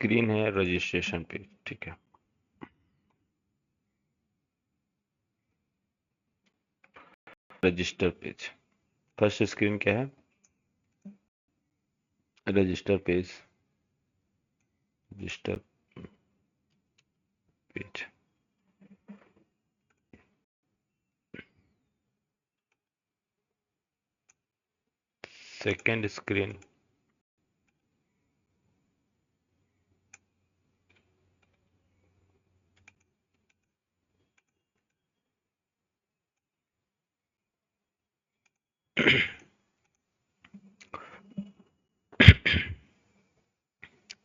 Screen है registration page, ठीक है। रजिस्टर पेज, फर्स्ट स्क्रीन क्या है? Register page, register page. Second screen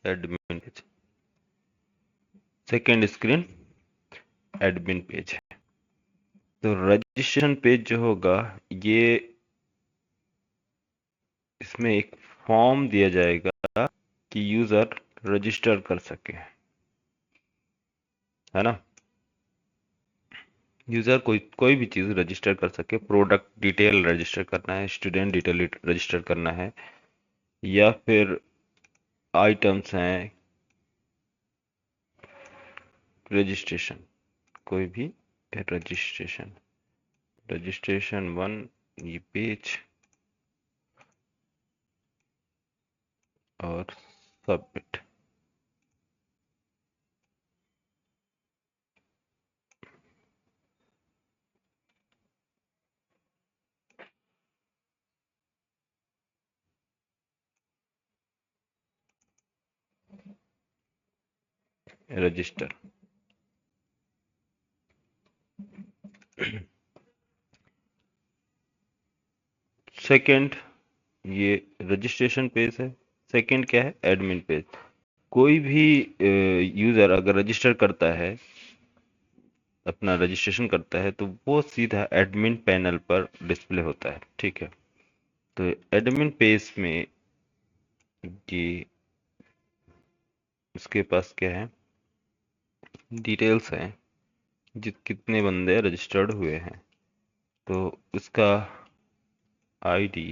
admin page, second screen admin page है। तो रजिस्ट्रेशन पेज जो होगा, ये इसमें एक फॉर्म दिया जाएगा कि यूजर रजिस्टर कर सके, है ना। यूजर कोई भी चीज रजिस्टर कर सके, प्रोडक्ट डिटेल रजिस्टर करना है, स्टूडेंट डिटेल रजिस्टर करना है, या फिर आइटम्स हैं, रजिस्ट्रेशन, कोई भी रजिस्ट्रेशन, रजिस्ट्रेशन 1, ये पेज और सबमिट। रजिस्टर, सेकंड ये रजिस्ट्रेशन पेज है। सेकंड क्या है? Admin page. कोई भी यूजर अगर रजिस्टर करता है, अपना रजिस्ट्रेशन करता है, तो वो सीधा एडमिन पैनल पर डिस्प्ले होता है, ठीक है। तो एडमिन पेज में ये उसके पास क्या है? डिटेल्स हैं, कितने बंदे रजिस्टर्ड हुए हैं, तो उसका आईडी,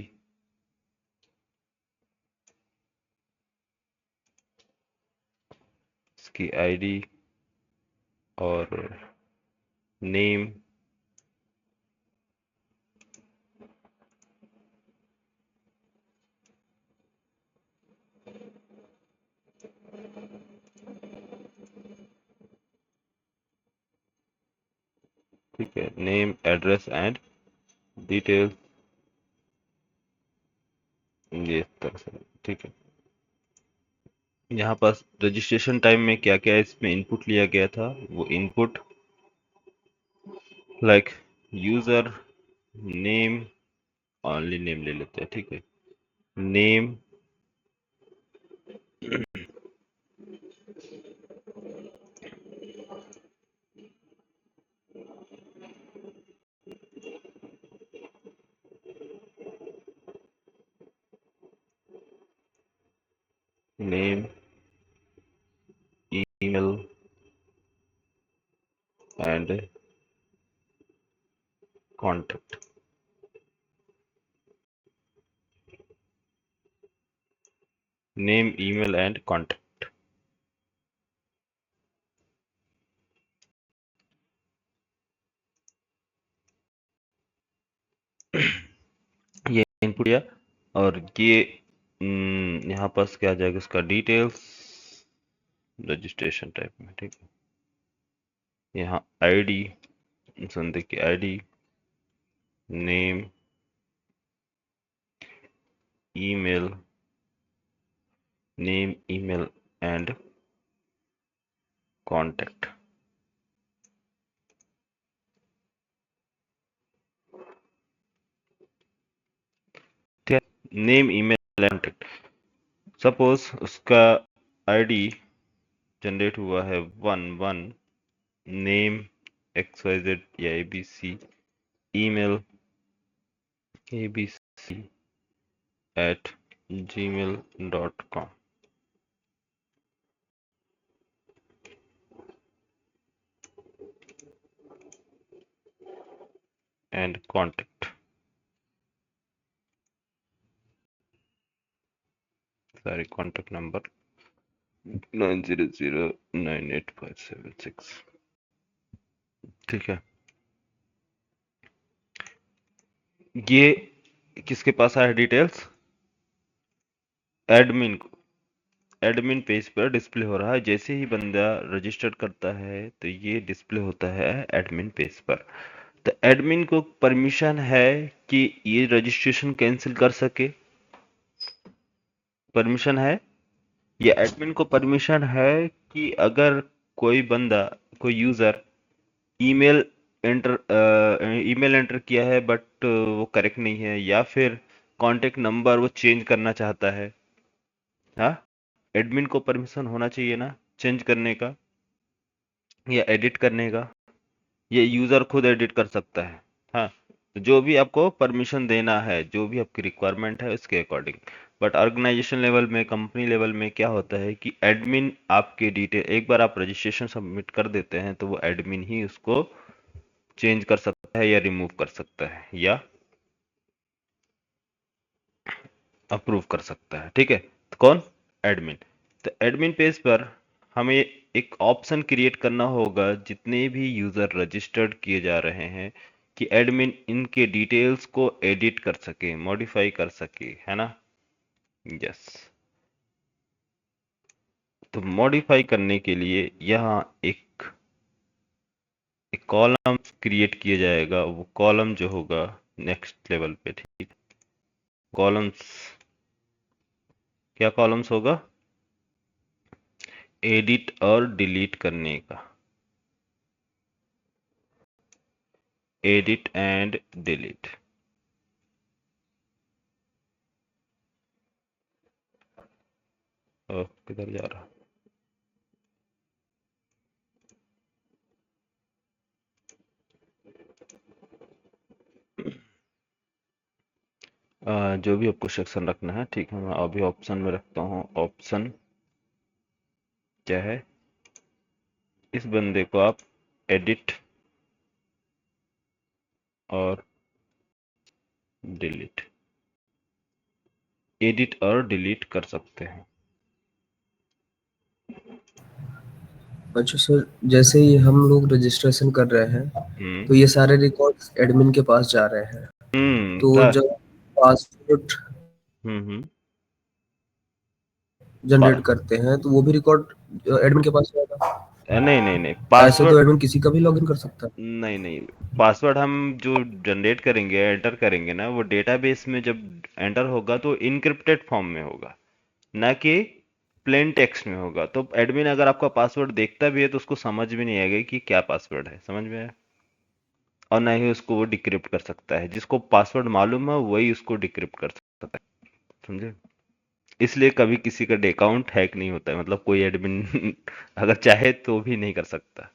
इसकी आईडी और नेम, ठीक है, नेम, एड्रेस एंड डिटेल्स, ये इस तरह से, ठीक है। यहाँ पास रजिस्ट्रेशन टाइम में क्या क्या इसमें इनपुट लिया गया था, वो input like user name, only name ले लेते हैं, ठीक है। Name, name, email and contact. Name, email and contact. ये इनपुट दिया, और ये यहाँ पास क्या आ जाएगा? इसका डिटेल्स रजिस्ट्रेशन टाइप में, ठीक है। यहाँ आईडी, बंदे की ID, name, email, name, email and contact. ठीक है, name, email and contact. Suppose उसका आईडी जनरेट हुआ है 1 1, नेम XYZ या ABC, email abc@gmail.com and contact, सारे कॉन्टेक्ट नंबर 9009856। ठीक है, ये किसके पास आया डिटेल्स? एडमिन को। एडमिन पेज पर डिस्प्ले हो रहा है, जैसे ही बंदा रजिस्टर करता है तो ये डिस्प्ले होता है एडमिन पेज पर। तो एडमिन को परमिशन है कि ये रजिस्ट्रेशन कैंसिल कर सके, परमिशन है। ये एडमिन को परमिशन है कि अगर कोई बंदा, कोई यूजर ईमेल ईमेल एंटर किया है बट वो करेक्ट नहीं है, या फिर कांटेक्ट नंबर वो चेंज करना चाहता है, हाँ, एडमिन को परमिशन होना चाहिए ना चेंज करने का या एडिट करने का। ये यूजर खुद एडिट कर सकता है, हाँ। तो जो भी आपको परमिशन देना है, जो भी आपकी रिक्वायरमेंट है उसके अकॉर्डिंग। बट ऑर्गेनाइजेशन लेवल में, कंपनी लेवल में क्या होता है कि एडमिन आपके डिटेल, एक बार आप रजिस्ट्रेशन सबमिट कर देते हैं तो वो एडमिन ही उसको चेंज कर सकता है या रिमूव कर सकता है या अप्रूव कर सकता है। ठीक है, तो कौन? एडमिन। तो एडमिन पेज पर हमें एक ऑप्शन क्रिएट करना होगा, जितने भी यूजर रजिस्टर्ड किए जा रहे हैं, कि एडमिन इनके डिटेल्स को एडिट कर सके, मॉडिफाई कर सके, है ना? यस। तो मॉडिफाई करने के लिए यहाँ एक कॉलम क्रिएट किया जाएगा। वो कॉलम जो होगा नेक्स्ट लेवल पे, ठीक, कॉलम्स, क्या कॉलम्स होगा? एडिट और डिलीट करने का, एडिट एंड डिलीट। किधर जा रहा? जो भी आपको सेक्शन रखना है, ठीक है, मैं अभी ऑप्शन में रखता हूँ। ऑप्शन क्या है? इस बंदे को आप एडिट और डिलीट, एडिट और डिलीट कर सकते हैं। अच्छा सर, जैसे ही हम लोग रजिस्ट्रेशन कर रहे हैं हम्म तो ये सारे रिकॉर्ड्स एडमिन के पास जा रहे हैं। तो था। जब पासवर्ड हम्म। जनरेट करते हैं तो वो भी रिकॉर्ड एडमिन के पास जाएगा। नहीं नहीं नहीं, ऐसे पासवर्ड, तो एडमिन किसी का भी लॉगिन कर सकता है। नहीं नहीं, पासवर्ड हम जो जनरेट करेंगे, एंटर करेंगे ना, वो डेटाबेस में जब एंटर होगा तो इनक्रिप्टेड फॉर्म में होगा, ना कि प्लेन टेक्स्ट में होगा। तो एडमिन अगर आपका पासवर्ड देखता भी है तो उसको समझ में नहीं आएगा कि क्या पासवर्ड है, समझ में आया? और ना ही उसको वो डिक्रिप्ट कर सकता है। जिसको पासवर्ड मालूम है वही उसको डिक्रिप्ट कर सकता है, समझे? इसलिए कभी किसी का अकाउंट हैक नहीं होता है, मतलब कोई एडमिन अगर चाहे तो भी नहीं कर सकता।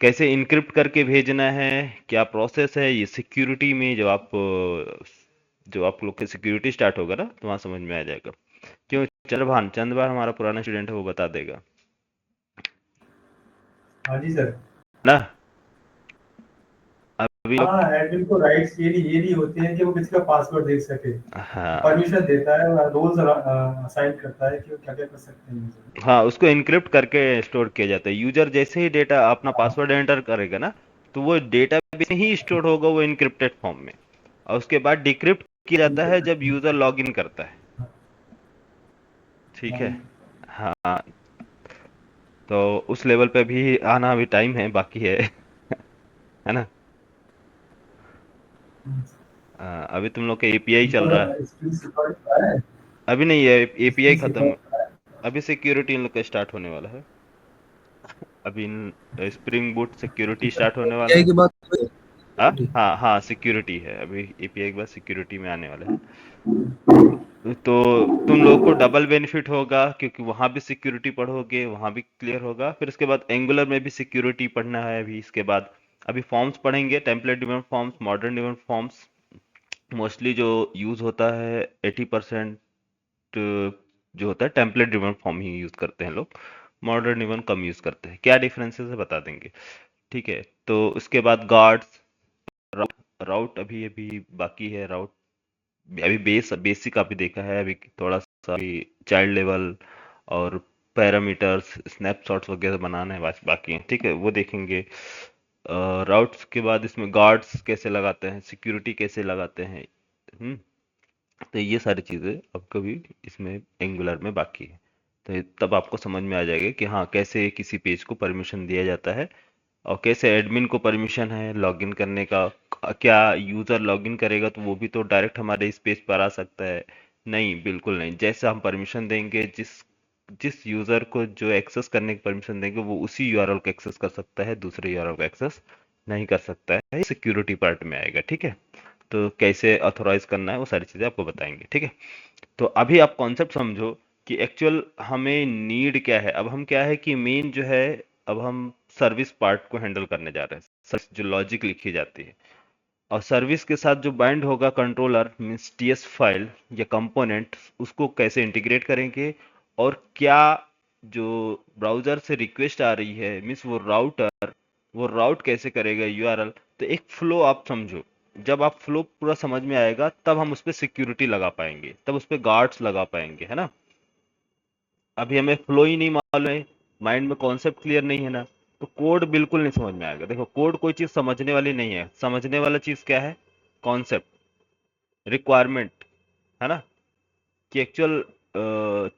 कैसे इनक्रिप्ट करके भेजना है, क्या प्रोसेस है, ये सिक्योरिटी में जो आप लोग की सिक्योरिटी स्टार्ट होगा ना, तो वहां समझ में आ जाएगा। क्यों? चंद्रभान हमारा पुराना स्टूडेंट है, वो बता देगा हाँ जी सर। ना। अभी लोग, हाँ, एडमिन को राइट्स ये नहीं होते हैं कि वो किसी का पासवर्ड देख सके। हाँ परमिशन देता है, रोल्स असाइन करता है कि वो क्या क्या कर सकते हैं यूजर। हाँ, उसको इनक्रिप्ट करके स्टोर किया जाता है। यूजर जैसे ही डेटा अपना हाँ पासवर्ड एंटर करेगा ना, तो वो डेटा बेस में ही स्टोर होगा, वो इनक्रिप्टेड फॉर्म में। और उसके बाद डिक्रिप्ट किया ठीक जाता है है सर, जब ठीक यूजर लॉग इन करता है। है। ठीक है, हाँ हाँ। तो उस लेवल पे भी आना अभी टाइम है, बाकी है है ना? अभी तुम लोग का एपीआई चल रहा है। तो स्क्रीन रिकॉर्ड करा है। अभी नहीं है, एपीआई स्क्रीन खत्म। रिकॉर्ड करा है। अभी सिक्योरिटी इन लोग का स्टार्ट होने वाला है। अभी इन स्प्रिंग बूट सिक्योरिटी स्टार्ट होने वाला एपीआई है। की बात हाँ करें। हाँ हाँ, सिक्योरिटी है, अभी एपीआई के बाद सिक्योरिटी में आने वाला है। तो तुम लोगों को डबल बेनिफिट होगा, क्योंकि वहां भी सिक्योरिटी पढ़ोगे, वहां भी क्लियर होगा। फिर उसके बाद एंगुलर में भी सिक्योरिटी पढ़ना है अभी। इसके बाद अभी फॉर्म्स पढ़ेंगे, template driven forms, modern driven forms. Mostly जो यूज होता है 80% जो होता है टेम्पलेट ड्रिवन फॉर्म ही यूज करते हैं लोग। मॉडर्न ड्रिवन कम यूज करते हैं। क्या डिफरेंसेस है बता देंगे। ठीक है, तो उसके बाद गार्ड्स, राउट, राउट अभी अभी बाकी है। राउट अभी बेसिक अभी देखा है, अभी थोड़ा सा चाइल्ड लेवल और पैरामीटर्स स्नैपशॉट्स वगैरह बनाना है बाकी हैं, ठीक है, वो देखेंगे। राउट्स के बाद इसमें गार्ड्स कैसे लगाते हैं, सिक्योरिटी कैसे लगाते हैं। हम्म तो ये सारी चीज़ें आपको भी इसमें एंगुलर में बाकी है। तो तब आपको समझ में आ जाएगा कि हाँ कैसे किसी पेज को परमिशन दिया जाता है और कैसे एडमिन को परमिशन है लॉगिन करने का। क्या यूज़र लॉगिन करेगा तो वो भी तो डायरेक्ट हमारे इस पेज पर आ सकता है? नहीं, बिल्कुल नहीं। जैसे हम परमिशन देंगे, जिस जिस यूज़र को जो एक्सेस करने की परमिशन देंगे वो उसी यूआरएल को एक्सेस कर सकता है, दूसरे यूआरएल को एक्सेस नहीं कर सकता है। सिक्योरिटी पार्ट में आएगा, ठीक है। तो कैसे ऑथोराइज करना है वो सारी चीज़ें आपको बताएंगे, ठीक है। तो अभी आप कॉन्सेप्ट समझो कि एक्चुअल हमें नीड क्या है। अब हम क्या है कि मेन जो है, अब हम सर्विस पार्ट को हैंडल करने जा रहे हैं। सर्विस जो लॉजिक लिखी जाती है और सर्विस के साथ जो बाइंड होगा कंट्रोलर मीन्स टीएस फाइल या कंपोनेंट, उसको कैसे इंटीग्रेट करेंगे और क्या जो ब्राउजर से रिक्वेस्ट आ रही है मीन्स वो राउट कैसे करेगा यूआरएल। तो एक फ्लो आप समझो। जब आप फ्लो पूरा समझ में आएगा तब हम उस पर सिक्योरिटी लगा पाएंगे, तब उस पर गार्ड्स लगा पाएंगे, है ना। अभी हमें फ्लो ही नहीं मालूम है, माइंड में कॉन्सेप्ट क्लियर नहीं है ना, तो कोड बिल्कुल नहीं समझ में आएगा। देखो कोड कोई चीज समझने वाली नहीं है, समझने वाला चीज क्या है? कॉन्सेप्ट, रिक्वायरमेंट, है ना, कि एक्चुअल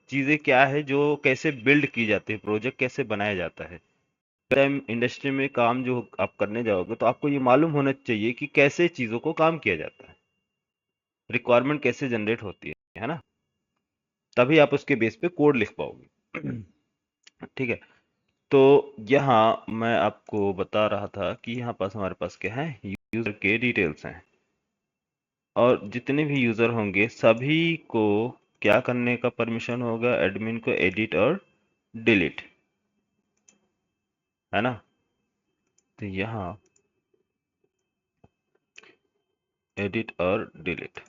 चीजें क्या है, जो कैसे बिल्ड की जाती है, प्रोजेक्ट कैसे बनाया जाता है। टाइम इंडस्ट्री में काम जो आप करने जाओगे तो आपको ये मालूम होना चाहिए कि कैसे चीजों को काम किया जाता है, रिक्वायरमेंट कैसे जनरेट होती है ना। तभी आप उसके बेस पे कोड लिख पाओगे। ठीक है। तो यहाँ मैं आपको बता रहा था कि यहाँ पास हमारे पास क्या है, यूजर के डिटेल्स हैं और जितने भी यूजर होंगे सभी को क्या करने का परमिशन होगा, एडमिन को एडिट और डिलीट, है ना। तो यहाँ एडिट और डिलीट,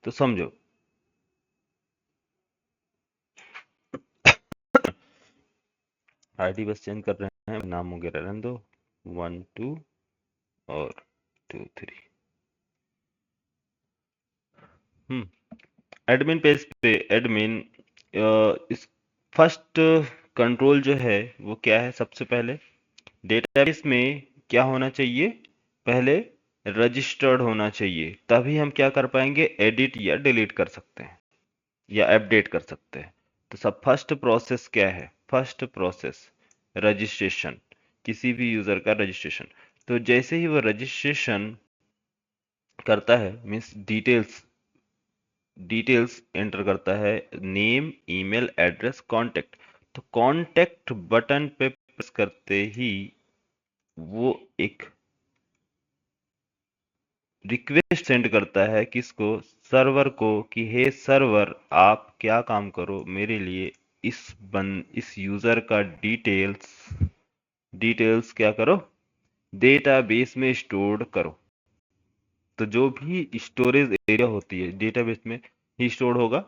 तो समझो आईडी बस चेंज कर रहे हैं, नाम वगैरह रहने दो, 1 2 और 2 3। एडमिन पेज पे एडमिन इस फर्स्ट कंट्रोल जो है वो क्या है, सबसे पहले डेटाबेस में क्या होना चाहिए, पहले रजिस्टर्ड होना चाहिए, तभी हम क्या कर पाएंगे, एडिट या डिलीट कर सकते हैं या अपडेट कर सकते हैं। तो सब फर्स्ट प्रोसेस क्या है, फर्स्ट प्रोसेस रजिस्ट्रेशन, किसी भी यूजर का रजिस्ट्रेशन। तो जैसे ही वो रजिस्ट्रेशन करता है मीन्स डिटेल्स एंटर करता है, नेम, ईमेल एड्रेस, कांटेक्ट। तो कांटेक्ट बटन पे प्रेस करते ही वो एक रिक्वेस्ट सेंड करता है किसको, सर्वर को, कि हे सर्वर आप क्या काम करो मेरे लिए, इस यूजर का डिटेल्स क्या करो, डेटाबेस में स्टोर करो। तो जो भी स्टोरेज एरिया होती है डेटाबेस में ही स्टोर होगा,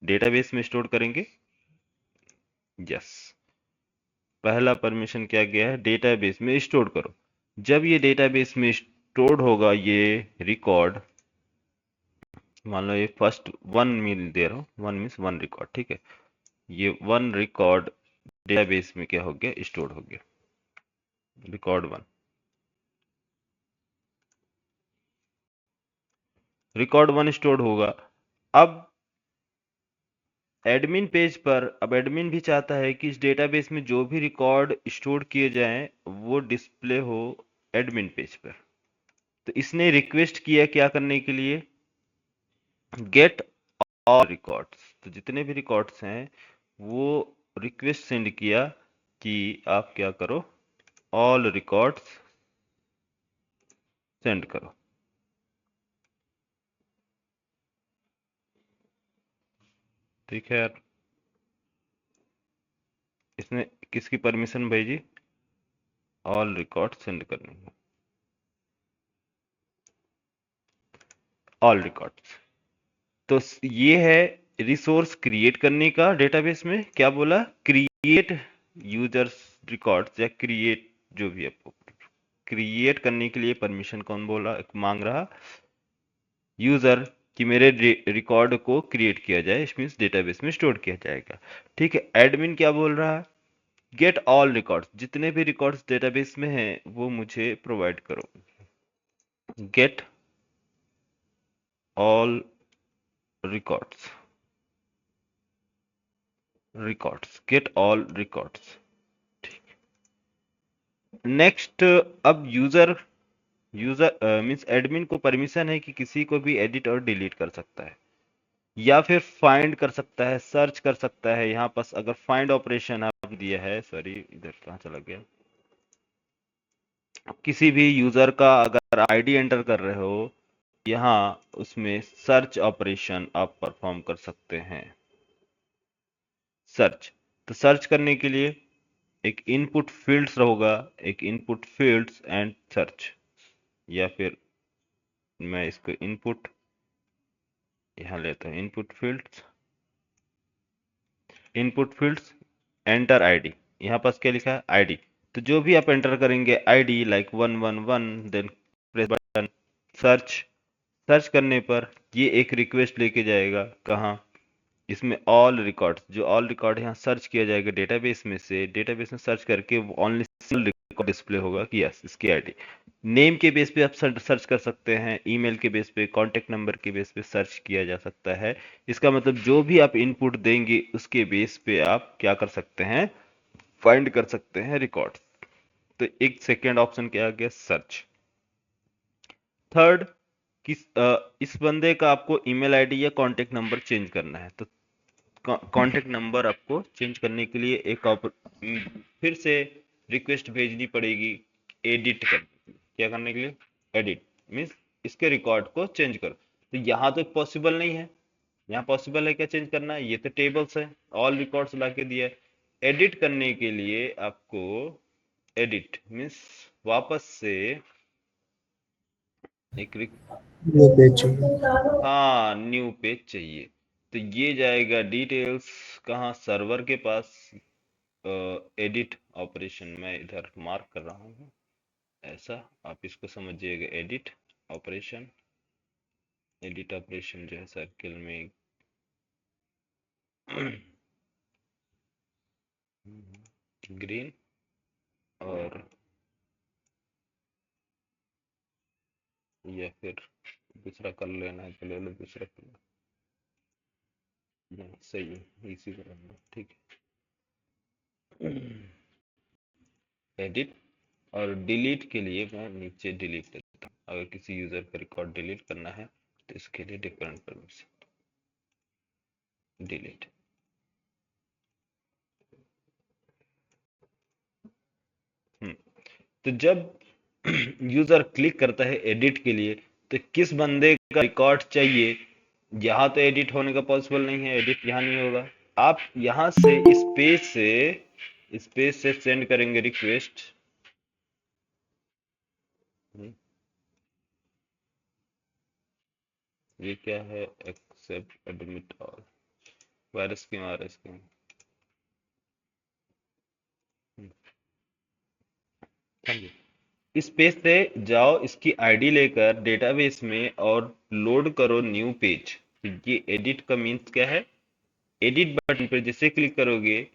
डेटाबेस में स्टोर करेंगे। यस, पहला परमिशन क्या गया है, डेटाबेस में स्टोर करो। जब ये डेटाबेस में स्टोर्ड होगा ये रिकॉर्ड, मान लो ये फर्स्ट वन मिल दे रहा हूँ, वन मीन्स वन रिकॉर्ड, ठीक है। ये वन रिकॉर्ड डेटाबेस में क्या हो गया, स्टोर हो गया, record one. Record one stored होगा। अब एडमिन पेज पर, अब एडमिन भी चाहता है कि इस डेटाबेस में जो भी रिकॉर्ड स्टोर किए जाएं वो डिस्प्ले हो एडमिन पेज पर। तो इसने रिक्वेस्ट किया क्या करने के लिए, गेट ऑल रिकॉर्ड्स। तो जितने भी रिकॉर्ड्स हैं वो रिक्वेस्ट सेंड किया कि आप क्या करो, ऑल रिकॉर्ड्स सेंड करो। ठीक है यार, इसने किसकी परमिशन भेजी, ऑल रिकॉर्ड सेंड करने की, ऑल रिकॉर्ड्स। तो ये है रिसोर्स क्रिएट करने का। डेटाबेस में क्या बोला, क्रिएट यूजर्स रिकॉर्ड्स या क्रिएट, जो भी आपको क्रिएट करने के लिए परमिशन कौन बोला मांग रहा, यूजर। कि मेरे रिकॉर्ड को क्रिएट किया जाए, इस मीन्स डेटाबेस में स्टोर किया जाएगा। ठीक है, एडमिन क्या बोल रहा है, गेट ऑल रिकॉर्ड्स, जितने भी रिकॉर्ड्स डेटाबेस में हैं वो मुझे प्रोवाइड करो। Get all records, get all records. Next, अब यूजर मीन्स एडमिन को परमिशन है कि किसी को भी एडिट और डिलीट कर सकता है, या फिर फाइंड कर सकता है, सर्च कर सकता है। यहाँ पास अगर फाइंड ऑपरेशन आपने दिया है, सॉरी इधर कहाँ चला गया, किसी भी यूजर का अगर आईडी एंटर कर रहे हो, यहाँ उसमें सर्च ऑपरेशन आप परफॉर्म कर सकते हैं। सर्च, तो सर्च करने के लिए एक इनपुट फील्ड्स होगा, एक इनपुट फील्ड्स एंड सर्च, या फिर मैं इसको इनपुट यहाँ लेता हूँ, इनपुट फील्ड्स एंटर आईडी। यहाँ पास क्या लिखा है, आईडी। तो जो भी आप एंटर करेंगे ID like 111, then press button search. Search करने पर ये एक रिक्वेस्ट लेके जाएगा कहाँ, इसमें ऑल रिकॉर्ड्स, जो ऑल रिकॉर्ड यहाँ सर्च किया जाएगा डेटाबेस में से, डेटाबेस में सर्च करके वो ओनली सिंगल रिकॉर्ड डिस्प्ले होगा कि यस इसकी आईडी। नेम के बेस पे आप सर्च कर सकते हैं, ईमेल के बेस पे, कॉन्टेक्ट नंबर के बेस पे सर्च किया जा सकता है। इसका मतलब जो भी आप इनपुट देंगे उसके बेस पे आप क्या कर सकते हैं, फाइंड कर सकते हैं रिकॉर्ड। तो एक सेकेंड ऑप्शन क्या आ गया, सर्च। थर्ड, इस बंदे का आपको ईमेल आईडी या कॉन्टेक्ट नंबर चेंज करना है, तो कॉन्टेक्ट नंबर आपको चेंज करने के लिए फिर से रिक्वेस्ट भेजनी पड़ेगी, एडिट करने के लिए। क्या करने के लिए, एडिट मीन्स इसके रिकॉर्ड को चेंज करो। तो यहाँ तो पॉसिबल नहीं है, यहाँ पॉसिबल है क्या चेंज करना, ये तो टेबल्स है, ऑल रिकॉर्ड्स ला के दिया है। एडिट करने के लिए आपको एडिट मीन्स वापस से एक ये पेज चाहिए। हाँ न्यू पेज चाहिए। तो ये जाएगा डिटेल्स कहाँ, सर्वर के पास। एडिट ऑपरेशन मैं इधर मार्क कर रहा हूँ, ऐसा आप इसको समझिएगा। ऑपरेशन एडिट ऑपरेशन जो है सर्किल में ग्रीन, और या फिर दूसरा कर लेना है तो ले लो, दूसरा कर लो, नहीं सही है, इसी को रख लो, ठीक है। एडिट, और डिलीट के लिए मैं नीचे डिलीट देता हूँ। अगर किसी यूजर का रिकॉर्ड डिलीट करना है तो इसके लिए डिफरेंट परमिशन, डिलीट। तो जब यूजर क्लिक करता है एडिट के लिए, तो किस बंदे का रिकॉर्ड चाहिए, यहाँ तो एडिट होने का पॉसिबल नहीं है, एडिट यहाँ नहीं होगा। आप यहाँ से इस पेज से सेंड करेंगे रिक्वेस्ट। ये क्या है, एक्सेप्ट एडमिट ऑल, वायरस क्यों आ रहा है इसके में? समझे, इस पेज से जाओ, इसकी आईडी लेकर डेटाबेस में और लोड करो न्यू पेज। ये एडिट का मीन्स क्या है, एडिट बटन पर जैसे क्लिक करोगे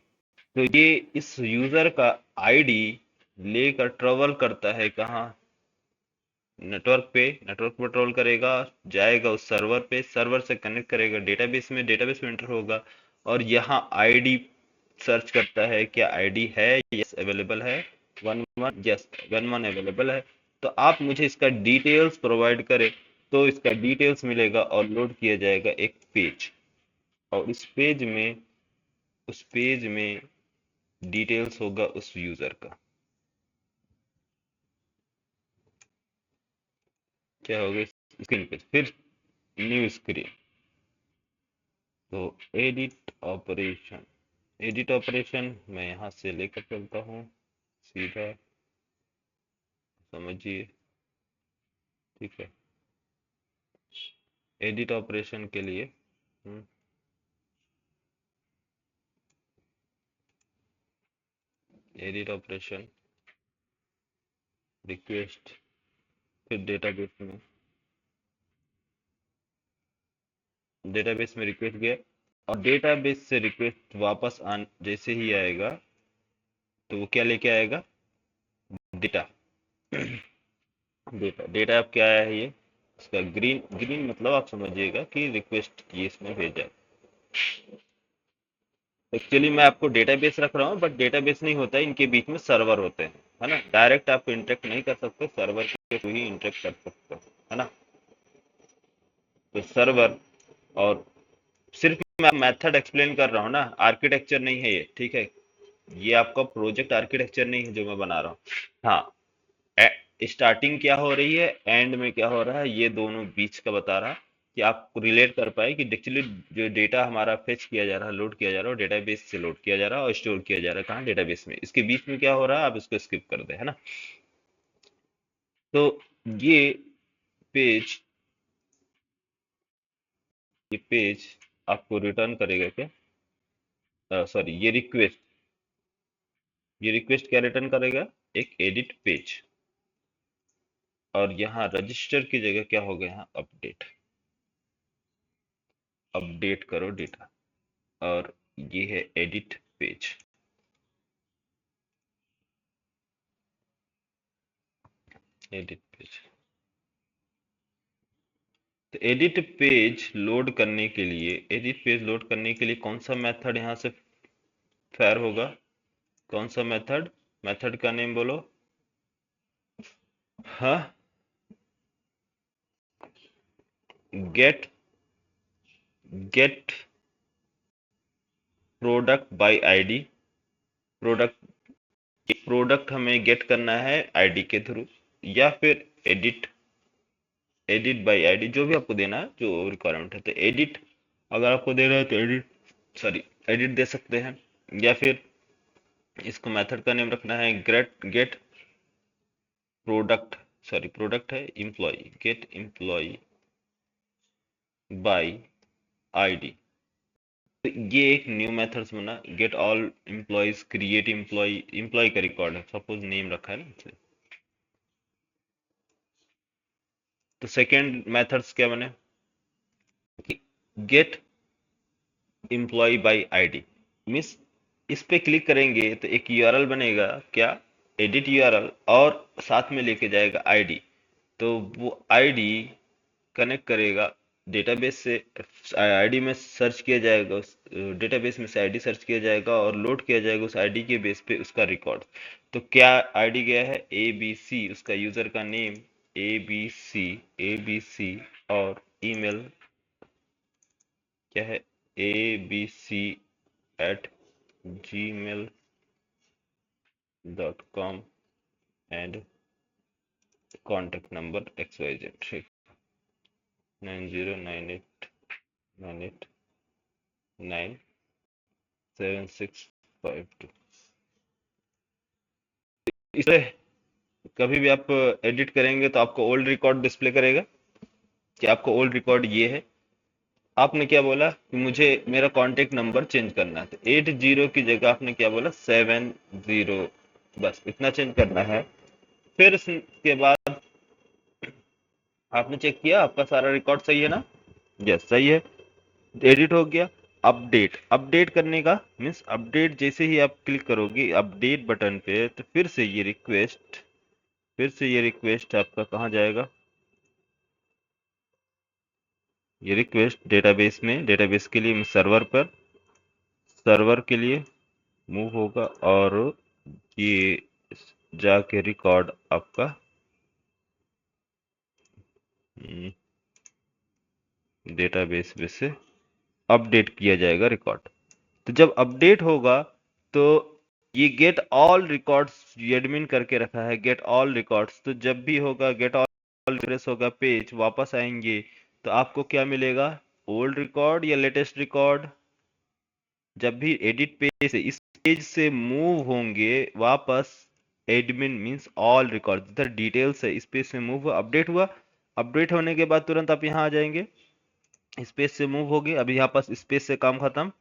तो ये इस यूजर का आईडी लेकर ट्रेवल करता है कहाँ, नेटवर्क पे, नेटवर्क पर ट्रेवल करेगा, जाएगा उस सर्वर पे, सर्वर से कनेक्ट करेगा डेटाबेस में, डेटाबेस में एंटर होगा, और यहाँ आईडी सर्च करता है, क्या आईडी है, यस अवेलेबल है, 11, यस 11 अवेलेबल है। तो आप मुझे इसका डिटेल्स प्रोवाइड करें, तो इसका डिटेल्स मिलेगा और लोड किया जाएगा एक पेज, और उस पेज में डिटेल्स होगा उस यूजर का। क्या होगा, स्क्रीन पे फिर न्यू स्क्रीन। तो एडिट ऑपरेशन मैं यहाँ से लेकर चलता हूँ सीधा, समझिए, ठीक है। एडिट ऑपरेशन के लिए एडिट ऑपरेशन रिक्वेस्ट, फिर डेटाबेस में डेटाबेस में रिक्वेस्ट गया और डेटाबेस से रिक्वेस्ट वापस जैसे ही आएगा तो वो क्या लेके आएगा, डेटा। डेटा अब क्या है, ये इसका ग्रीन ग्रीन मतलब आप समझिएगा कि रिक्वेस्ट ये इसमें भेजा है। एक्चुअली मैं आपको डेटाबेस रख रहा हूँ बट डेटाबेस नहीं होता है, इनके बीच में सर्वर होते हैं, है ना। डायरेक्ट आप इंटरेक्ट नहीं कर सकते, सर्वर के थ्रू ही इंटरेक्ट कर सकते हो, है ना। तो सर्वर, और सिर्फ मैं मेथड एक्सप्लेन कर रहा हूँ ना, आर्किटेक्चर नहीं है ये, ठीक है। ये आपका प्रोजेक्ट आर्किटेक्चर नहीं है जो मैं बना रहा हूँ। हाँ, स्टार्टिंग क्या हो रही है, एंड में क्या हो रहा है, ये दोनों बीच का बता रहा, कि आप रिलेट कर पाए कि एक्चुअली जो डेटा हमारा फेच किया जा रहा है, लोड किया जा रहा है, डेटाबेस से लोड किया जा रहा है और स्टोर किया जा रहा है कहाँ, डेटाबेस में। इसके बीच में क्या हो रहा है, आप इसको स्किप कर दे, है ना। तो ये पेज ये पेज आपको रिटर्न करेगा क्या, सॉरी, ये रिक्वेस्ट क्या रिटर्न करेगा, एक एडिट पेज। और यहाँ रजिस्टर की जगह क्या हो गया, यहाँ अपडेट, अपडेट करो डेटा। और ये है एडिट पेज, एडिट पेज। तो एडिट पेज लोड करने के लिए कौन सा मेथड यहाँ से फायर होगा, कौन सा मेथड, मेथड का नेम बोलो। हाँ, get get product by ID. Product हमें गेट करना है आईडी के थ्रू, या फिर एडिट एडिट बाय आईडी, जो भी आपको देना है, जो रिक्वायरमेंट है। तो एडिट अगर आपको देना है तो एडिट दे सकते हैं, या फिर इसको मेथड का नेम रखना है गेट प्रोडक्ट, सॉरी प्रोडक्ट है employee, get employee by ID. तो ये एक न्यू मेथड्स बना, get all employees, create employee का रिकॉर्ड है, सपोज नेम रखा है ना इसलिए। तो सेकेंड मेथड्स क्या बने, get employee by ID means इस पे क्लिक करेंगे तो एक यूआरएल बनेगा, क्या, एडिट यूआरएल, और साथ में लेके जाएगा आईडी। तो वो आईडी कनेक्ट करेगा डेटाबेस से, आईडी में सर्च किया जाएगा, उस डेटाबेस में से आईडी सर्च किया जाएगा और लोड किया जाएगा उस आईडी के बेस पे उसका रिकॉर्ड। तो क्या आईडी गया है, ए बी सी, उसका यूजर का नेम ए बी सी, और ईमेल क्या है, abc@gmail.com, and contact number XYZ, ठीक, 9098989765 इसे कभी भी आप एडिट करेंगे तो आपको ओल्ड रिकॉर्ड डिस्प्ले करेगा कि आपका ओल्ड रिकॉर्ड ये है। आपने क्या बोला कि मुझे मेरा कांटेक्ट नंबर चेंज करना है, तो 80 की जगह आपने क्या बोला, 70, बस इतना चेंज करना है। फिर उसके बाद आपने चेक किया आपका सारा रिकॉर्ड सही है ना, यस सही है, एडिट हो गया। अपडेट, अपडेट करने का मीन्स अपडेट जैसे ही आप क्लिक करोगे अपडेट बटन पे, तो फिर से ये रिक्वेस्ट आपका कहाँ जाएगा, ये रिक्वेस्ट डेटाबेस में, डेटाबेस के लिए सर्वर पर, सर्वर के लिए मूव होगा, और ये जाके रिकॉर्ड आपका डेटाबेस में से अपडेट किया जाएगा रिकॉर्ड। तो जब अपडेट होगा तो ये गेट ऑल रिकॉर्ड्स, एडमिन करके रखा है गेट ऑल रिकॉर्ड्स, तो जब भी होगा गेट ऑल रिफ्रेश होगा पेज, वापस आएंगे तो आपको क्या मिलेगा, ओल्ड रिकॉर्ड या लेटेस्ट रिकॉर्ड। जब भी एडिट पेज से इस पेज से मूव होंगे वापस, एडमिन मींस ऑल रिकॉर्ड, जिधर डिटेल्स है इस पेज से मूव हुआ, अपडेट हुआ, अपडेट होने के बाद तुरंत आप यहाँ आ जाएंगे, स्पेस से मूव हो गए, अभी यहाँ पास स्पेस से काम खत्म,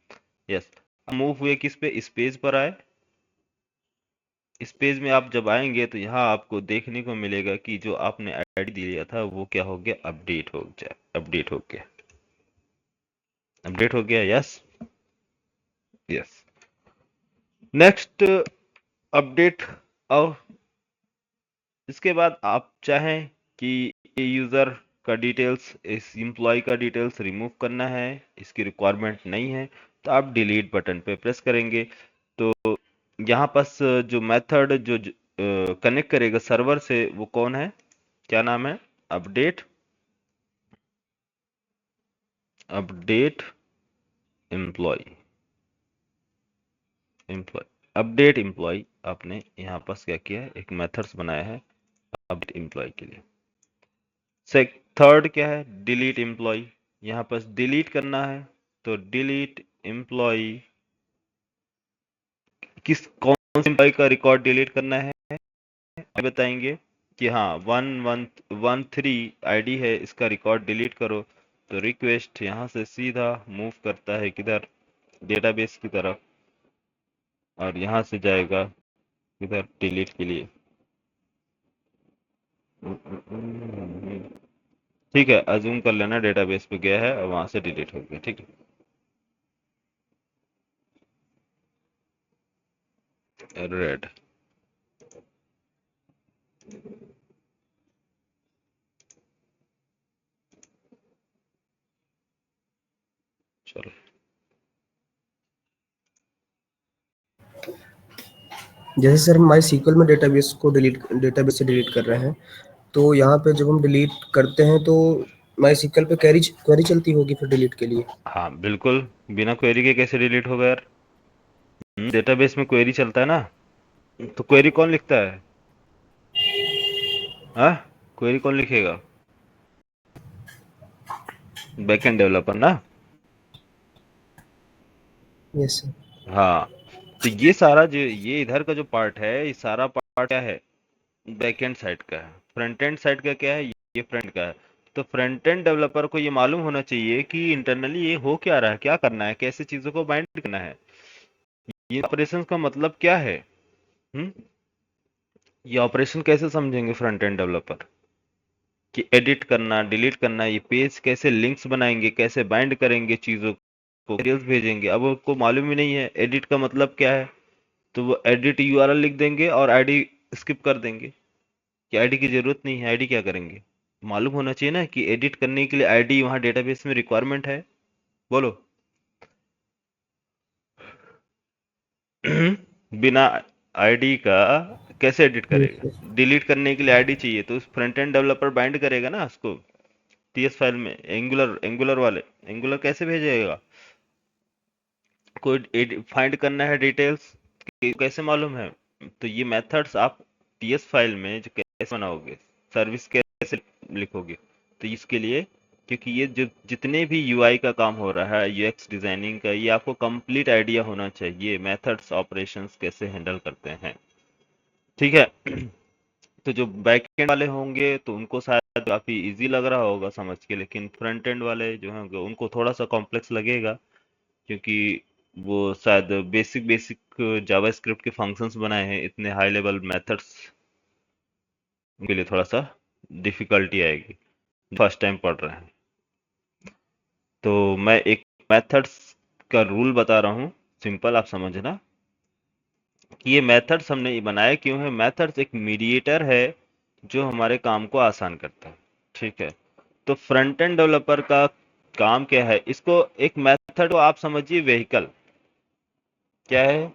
यस। मूव हुए किस पे, इस पेज पर आए, इस पेज में आप जब आएंगे तो यहाँ आपको देखने को मिलेगा कि जो आपने आईडी दिया था वो क्या हो गया, अपडेट हो गया। अपडेट हो गया, यस यस। Next update. और इसके बाद आप चाहें कि यूजर का डिटेल्स, इस एम्प्लॉय का डिटेल्स रिमूव करना है, इसकी रिक्वायरमेंट नहीं है, तो आप डिलीट बटन पे प्रेस करेंगे। तो यहाँ पास जो मेथड जो कनेक्ट करेगा सर्वर से वो कौन है, क्या नाम है, update update employee employee update employee. आपने यहाँ पास क्या किया है, एक मेथड्स बनाया है अपडेट एम्प्लॉय के लिए। थर्ड क्या है, डिलीट एम्प्लॉय। यहाँ पास डिलीट करना है, तो डिलीट एम्प्लॉय, किस कौन से एम्प्लॉय का रिकॉर्ड डिलीट करना है बताएंगे कि हाँ 1113 आईडी है, इसका रिकॉर्ड डिलीट करो। तो रिक्वेस्ट यहाँ से सीधा मूव करता है किधर, डेटाबेस की तरफ, और यहाँ से जाएगा किधर, डिलीट के लिए। ठीक है, अज्यूम कर लेना डेटाबेस पे गया है और वहां से डिलीट हो गया, ठीक है। रेड, चलो जैसे सर माई सीक्वल में डेटाबेस से डिलीट कर रहे हैं, तो यहाँ पे जब हम डिलीट करते हैं तो माई सीक्वल पे क्वेरी चलती होगी फिर डिलीट के लिए। हाँ बिल्कुल, बिना क्वेरी के कैसे डिलीट होगा यार। डेटाबेस में क्वेरी चलता है ना, तो क्वेरी कौन लिखता है, हाँ क्वेरी कौन लिखेगा, बैकएंड डेवलपर ना। Yes sir. हाँ, तो ये सारा जो ये इधर का जो पार्ट है, ये सारा पार्ट क्या है, बैकएंड साइड का है। फ्रंट एंड साइड का क्या है, ये फ्रंट का है। तो फ्रंट एंड डेवलपर को ये मालूम होना चाहिए कि इंटरनली ये हो क्या रहा है, क्या करना है, कैसे चीजों को बाइंड करना है, ये ऑपरेशंस का मतलब क्या है। हम्म ये ऑपरेशन कैसे समझेंगे फ्रंट एंड डेवलपर, कि एडिट करना, डिलीट करना, ये पेज कैसे लिंक्स बनाएंगे, कैसे बाइंड करेंगे चीजों को, डिटेल्स भेजेंगे। अब उनको मालूम ही नहीं है एडिट का मतलब क्या है, तो वो एडिट यूआरएल लिख देंगे और आईडी स्किप कर देंगे, कि आईडी की जरूरत नहीं है, आईडी क्या करेंगे। मालूम होना चाहिए ना कि एडिट करने के लिए आईडी वहां डेटाबेस में रिक्वायरमेंट है, बोलो। बिना आईडी का कैसे एडिट यस करेगा, सर। डिलीट करने के लिए आईडी चाहिए, तो उस फ्रंट एंड डेवलपर बाइंड करेगा ना उसको टीएस फाइल में, एंगुलर एंगुलर वाले, एंगुलर कैसे भेजेगा, कोई फाइंड करना है डिटेल्स, कैसे मालूम है। तो ये मेथड्स आप टीएस फाइल में जो कैसे बनाओगे, सर्विस कैसे लिखोगे, तो इसके लिए, क्योंकि ये जो जितने भी यूआई का काम हो रहा है, यूएक्स डिजाइनिंग का, ये आपको कंप्लीट आइडिया होना चाहिए मेथड्स ऑपरेशंस कैसे हैंडल करते हैं, ठीक है। तो जो बैक एंड वाले होंगे तो उनको शायद काफी इजी लग रहा होगा समझ के, लेकिन फ्रंट एंड वाले जो होंगे उनको थोड़ा सा कॉम्प्लेक्स लगेगा, क्योंकि वो शायद बेसिक बेसिक जावास्क्रिप्ट के फंक्शंस बनाए हैं, इतने हाई लेवल मेथड्स उनके लिए थोड़ा सा डिफिकल्टी आएगी, फर्स्ट टाइम पढ़ रहे हैं। तो मैं एक मेथड्स का रूल बता रहा हूँ, सिंपल आप समझना कि ये मेथड्स हमने ये बनाया क्यों है। मेथड्स एक मीडिएटर है जो हमारे काम को आसान करता है, ठीक है। तो फ्रंट एंड डेवलपर का काम क्या है, इसको एक मेथड को आप समझिए व्हीकल, क्या है,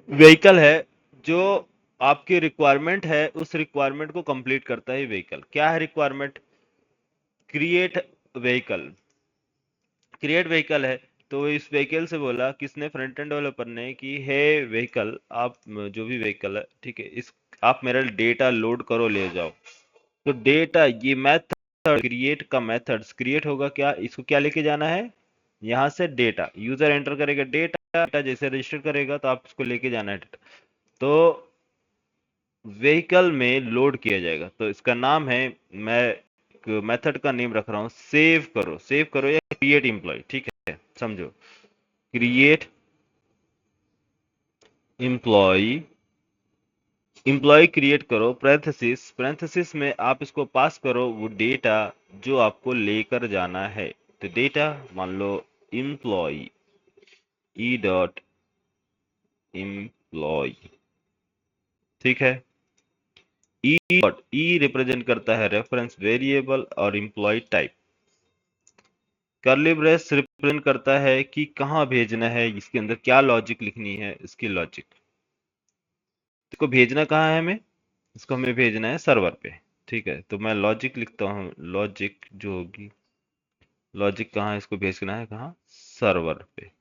व्हीकल है जो आपकी रिक्वायरमेंट है, उस रिक्वायरमेंट को कंप्लीट करता है व्हीकल। क्या है requirement, create vehicle, create vehicle है। तो इस व्हीकल से बोला किसने, फ्रंट एंड डेवलपर ने, कि है व्हीकल, आप जो भी व्हीकल है, ठीक है, इस आप मेरा डेटा लोड करो ले जाओ। तो डेटा, ये मेथड क्रिएट का मेथड्स क्रिएट होगा, क्या इसको क्या लेके जाना है, यहाँ से डेटा यूजर एंटर करेगा, डेटा जैसे रजिस्टर करेगा तो आप इसको लेके जाना है डेटा, तो व्हीकल में लोड किया जाएगा। तो इसका नाम है, मैं मेथड का नेम रख रहा हूँ सेव करो या क्रिएट एम्प्लॉय, ठीक है, समझो, क्रिएट एम्प्लॉय एम्प्लॉय क्रिएट करो, पैरेंथेसिस में आप इसको पास करो वो डेटा जो आपको लेकर जाना है। तो डेटा मान लो एम्प्लॉय ई डॉट एम्प्लॉय, ठीक है। ई रिप्रेजेंट करता है रेफरेंस वेरिएबल और employee type. Curly brace represent करता है कि कहाँ भेजना है, इसके अंदर क्या लॉजिक लिखनी है, इसकी लॉजिक। इसको भेजना कहाँ है हमें, इसको हमें भेजना है सर्वर पे, ठीक है। तो मैं लॉजिक लिखता हूँ, लॉजिक जो होगी, लॉजिक कहाँ है, इसको भेजना है कहाँ, सर्वर पे।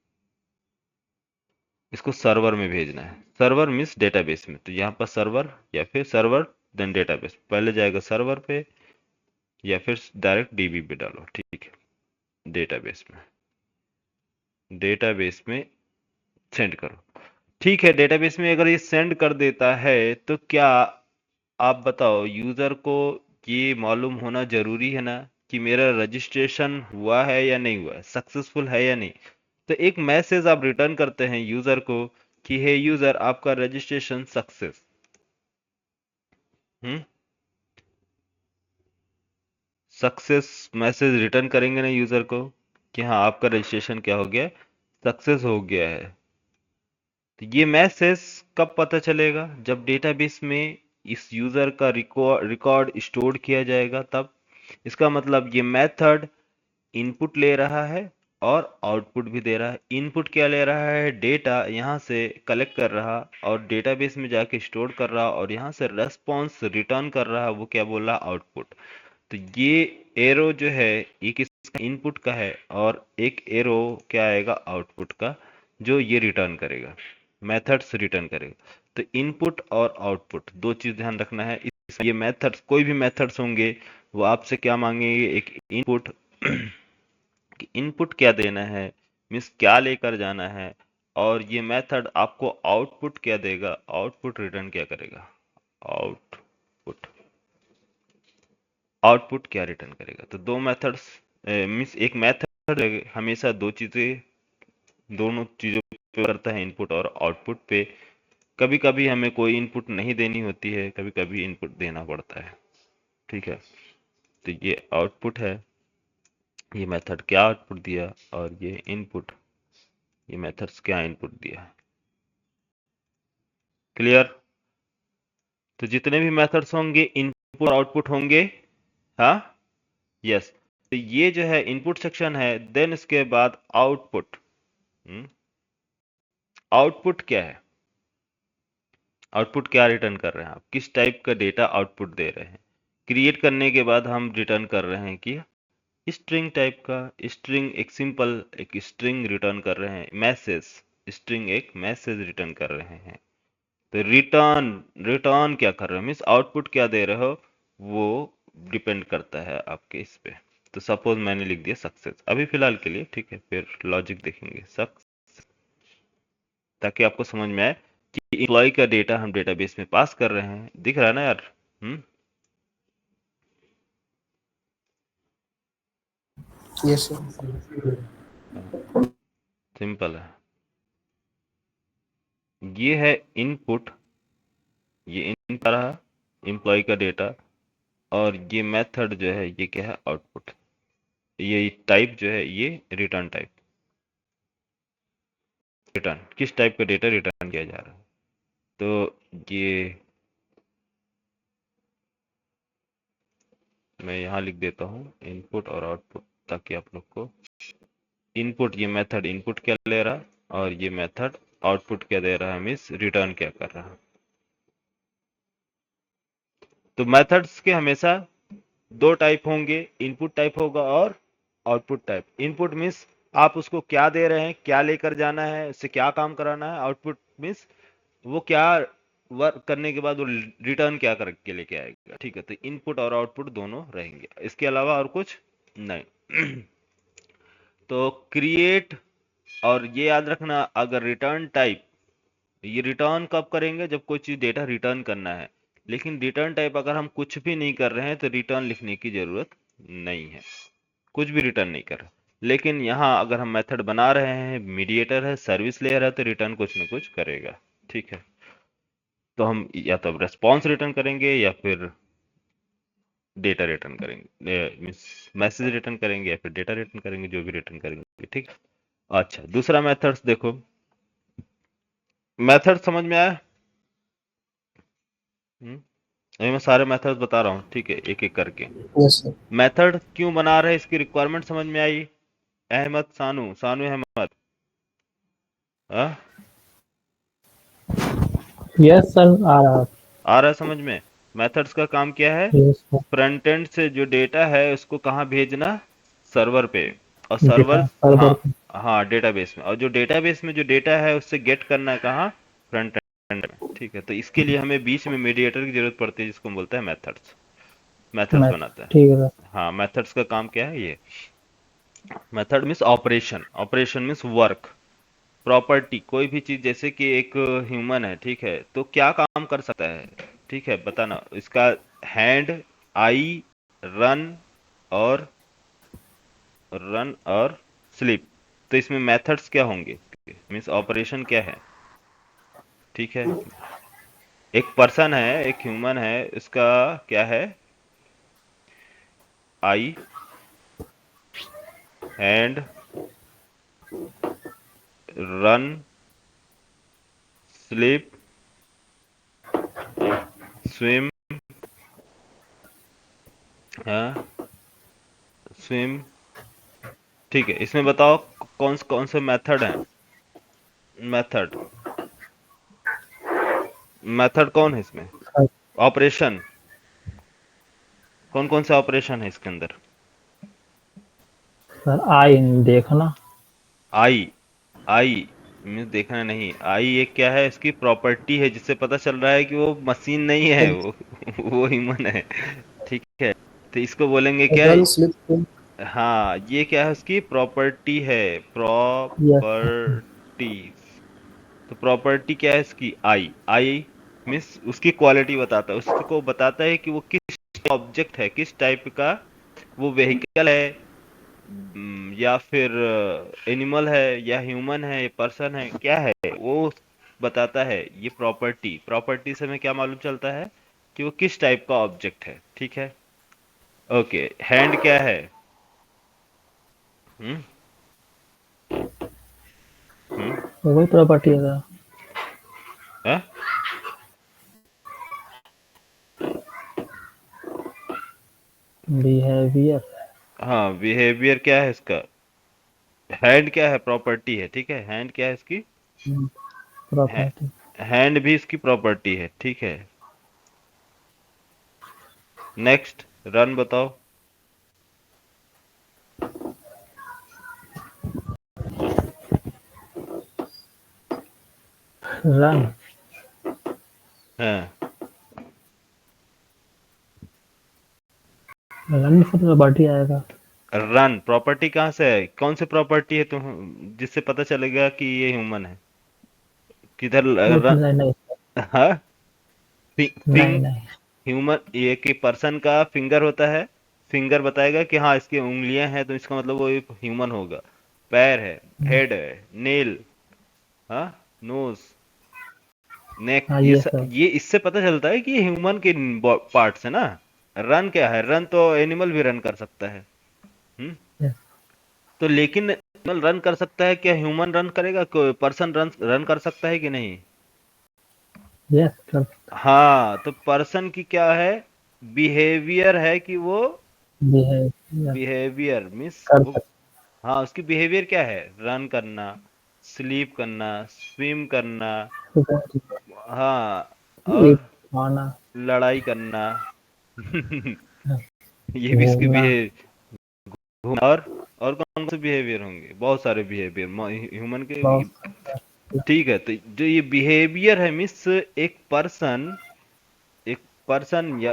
इसको सर्वर में भेजना है, सर्वर मीन्स डेटाबेस में। तो यहाँ पर सर्वर या फिर सर्वर देन डेटाबेस, पहले जाएगा सर्वर पे या फिर डायरेक्ट डीबी पे डालो, ठीक है। डेटाबेस में सेंड करो, ठीक है। डेटाबेस में अगर ये सेंड कर देता है तो क्या आप बताओ यूजर को ये मालूम होना जरूरी है ना कि मेरा रजिस्ट्रेशन हुआ है या नहीं हुआ है, सक्सेसफुल है या नहीं। तो एक मैसेज आप रिटर्न करते हैं यूजर को कि हे यूजर आपका registration success. Success message return करेंगे ना यूजर को कि हाँ आपका रजिस्ट्रेशन क्या हो गया, सक्सेस हो गया है। तो ये मैसेज कब पता चलेगा, जब डेटाबेस में इस यूजर का रिकॉर्ड स्टोर किया जाएगा तब। इसका मतलब ये मेथड इनपुट ले रहा है और आउटपुट भी दे रहा है। इनपुट क्या ले रहा है, डेटा यहाँ से कलेक्ट कर रहा और डेटाबेस में जाके स्टोर कर रहा और यहाँ से रेस्पॉन्स रिटर्न कर रहा, वो क्या बोल रहा, आउटपुट। तो ये एरो जो है ये किसका, इनपुट का है, और एक एरो क्या आएगा, आउटपुट का, जो ये रिटर्न करेगा, मेथड्स रिटर्न करेगा। तो इनपुट और आउटपुट दो चीज ध्यान रखना है। ये मेथड्स, कोई भी मेथड्स होंगे वो आपसे क्या मांगेंगे, एक इनपुट कि इनपुट क्या देना है, मीन्स क्या लेकर जाना है, और ये मेथड आपको आउटपुट क्या देगा, आउटपुट रिटर्न क्या करेगा, आउटपुट आउटपुट क्या रिटर्न करेगा। तो दो मेथड्स मीन्स एक मेथड हमेशा दोनों चीजों पे करता है, इनपुट और आउटपुट पे। कभी कभी हमें कोई इनपुट नहीं देनी होती है, कभी कभी इनपुट देना पड़ता है, ठीक है। तो ये आउटपुट है, ये मेथड क्या आउटपुट दिया, और ये इनपुट, ये मेथड्स क्या इनपुट दिया। क्लियर। तो जितने भी मेथड्स होंगे इनपुट आउटपुट होंगे, हाँ, यस। तो ये जो है इनपुट सेक्शन है, देन इसके बाद आउटपुट। आउटपुट क्या है, आउटपुट क्या रिटर्न कर रहे हैं आप, किस टाइप का डेटा आउटपुट दे रहे हैं। क्रिएट करने के बाद हम रिटर्न कर रहे हैं कि स्ट्रिंग टाइप का, स्ट्रिंग एक सिंपल एक स्ट्रिंग रिटर्न कर रहे हैं, मैसेज, स्ट्रिंग एक मैसेज रिटर्न कर रहे हैं। तो रिटर्न रिटर्न क्या कर रहे हो, मीन्स आउटपुट क्या दे रहे हो, वो डिपेंड करता है आपके इस पे। तो सपोज मैंने लिख दिया सक्सेस अभी फिलहाल के लिए, ठीक है, फिर लॉजिक देखेंगे सक्सेस, ताकि आपको समझ में आए कि एम्प्लॉय का डेटा हम डेटाबेस में पास कर रहे हैं। दिख रहा है ना यार। Yes sir. सिंपल है। ये है इनपुट, ये इनपुट आ रहा एम्प्लॉय का डेटा, और ये मेथड जो है ये क्या है, आउटपुट। ये टाइप जो है ये रिटर्न टाइप, रिटर्न किस टाइप का डेटा रिटर्न किया जा रहा है। तो ये मैं यहाँ लिख देता हूँ इनपुट और आउटपुट, ताकि आप लोग को इनपुट, ये मेथड इनपुट क्या ले रहा, और ये मेथड आउटपुट क्या दे रहा है, मीन्स रिटर्न क्या कर रहा है। तो मेथड्स के हमेशा दो टाइप होंगे, इनपुट टाइप होगा और आउटपुट टाइप। इनपुट मीन्स आप उसको क्या दे रहे हैं, क्या लेकर जाना है, उससे क्या काम कराना है। आउटपुट मीन्स वो क्या वर्क करने के बाद वो रिटर्न क्या करके लेके आएगा, ठीक है। तो इनपुट और आउटपुट दोनों रहेंगे, इसके अलावा और कुछ नहीं। तो क्रिएट, और ये याद रखना, अगर रिटर्न टाइप, ये रिटर्न कब करेंगे, जब कोई चीज डेटा रिटर्न करना है। लेकिन रिटर्न टाइप अगर हम कुछ भी नहीं कर रहे हैं तो रिटर्न लिखने की जरूरत नहीं है, कुछ भी रिटर्न नहीं कर रहे। लेकिन यहाँ अगर हम मेथड बना रहे हैं, मीडिएटर है, सर्विस लेयर है, तो रिटर्न कुछ ना कुछ करेगा, ठीक है। तो हम या तो रेस्पॉन्स रिटर्न करेंगे या फिर डेटा रिटर्न करेंगे, मीन्स मैसेज रिटर्न करेंगे या फिर डेटा रिटर्न करेंगे, जो भी रिटर्न करेंगे, ठीक। अच्छा, दूसरा मेथड्स देखो, मेथड समझ में आया? अभी मैं सारे मेथड्स बता रहा हूँ, ठीक है, एक एक करके। Yes sir. मेथड क्यों बना रहे हैं, इसकी रिक्वायरमेंट समझ में आई? अहमद सानू, सानू अहमद, हाँ? यस सर, आ रहा है। आ रहा है समझ में? मेथड्स का काम क्या है? Yes sir. फ्रंट एंड से जो डेटा है उसको कहाँ भेजना? सर्वर पे। और डेटा सर्वर, सर्वर हाँ, पे। हाँ डेटाबेस में। और जो डेटाबेस में जो डेटा है उससे गेट करना है कहाँ? फ्रंट एंड में, ठीक है। तो इसके लिए हमें बीच में मीडिएटर की जरूरत पड़ती है, जिसको हम बोलते हैं मेथड्स। मेथड्स मैं बनाता है। ठीक है सर। हाँ, मेथड्स का काम क्या है? ये method means operation, operation means work. Property, कोई भी चीज, जैसे कि एक ह्यूमन है, ठीक है, तो क्या काम कर सकता है, ठीक है, बताना इसका। हैंड, आई, रन और स्लीप। तो इसमें मेथड्स क्या होंगे, मीन्स ऑपरेशन क्या है, ठीक है। एक पर्सन है, एक ह्यूमन है, इसका क्या है? आई, हैंड, रन, स्लीप, स्विम, हाँ, स्विम, ठीक है। इसमें बताओ कौन कौन से मेथड हैं? मेथड, मेथड कौन है इसमें? ऑपरेशन, कौन कौन से ऑपरेशन है इसके अंदर? सर आई देखना। आई, आई मीन्स देखना नहीं। आई एक क्या है, इसकी प्रॉपर्टी है, जिससे पता चल रहा है कि वो मशीन नहीं है, वो ह्यूमन है, ठीक है। तो इसको बोलेंगे क्या? Run slip. हाँ, ये क्या है, उसकी प्रॉपर्टी है, यस। प्रॉपर्टी। तो प्रॉपर्टी क्या है इसकी? आई, आई मीन्स उसकी क्वालिटी बताता है, उसको बताता है कि वो किस ऑब्जेक्ट है, किस टाइप का वो व्हीकल है, या फिर एनिमल है, या ह्यूमन है, या पर्सन है, क्या है वो बताता है। ये प्रॉपर्टी, प्रॉपर्टी से हमें क्या मालूम चलता है कि वो किस टाइप का ऑब्जेक्ट है, ठीक है। ओके, हैंड क्या है? हम्म हम्म वो वही प्रॉपर्टी है सर। है? बिहेवियर। हाँ, बिहेवियर क्या है इसका? हैंड क्या है? प्रॉपर्टी है, ठीक है। हैंड क्या है इसकी? प्रॉपर्टी। हैंड भी इसकी प्रॉपर्टी है, ठीक है। नेक्स्ट, रन बताओ। रन। हाँ, रन से प्रॉपर्टी आएगा। रन प्रॉपर्टी कहाँ से है? कौन सी प्रॉपर्टी है तुम, जिससे पता चलेगा कि ये ह्यूमन है? किधर रन? नहीं नहीं हाँ, नहीं फिंग नहीं। ह्यूमन, ये कि पर्सन का फिंगर होता है, फिंगर बताएगा कि हाँ इसकी उंगलियां हैं, तो इसका मतलब वो एक ह्यूमन होगा। पैर है, हेड है, नेल, हाँ, नोज, नेक, हाँ ये ये सब। ये इससे पता चलता है कि ये ह्यूमन के पार्ट्स है ना। रन क्या है? रन तो एनिमल भी रन कर सकता है। हम्म यस। तो लेकिन एनिमल रन कर सकता है, क्या ह्यूमन रन करेगा? कोई पर्सन रन रन कर सकता है कि नहीं? Yes sir. हाँ, तो पर्सन की क्या है? बिहेवियर है कि वो, बिहेवियर बिहेवियर मीन्स कर वो, सकते। हाँ, उसकी बिहेवियर क्या है? रन करना, स्लीप करना, स्विम करना, हाँ, और खाना। लड़ाई करना। ये भी इसके घूमना। बिहेव, और कौन कौन से बिहेवियर होंगे? बहुत सारे बिहेवियर ह्यूमन के। बहुत। ठीक है, तो जो ये बिहेवियर है मीन्स एक पर्सन, एक पर्सन या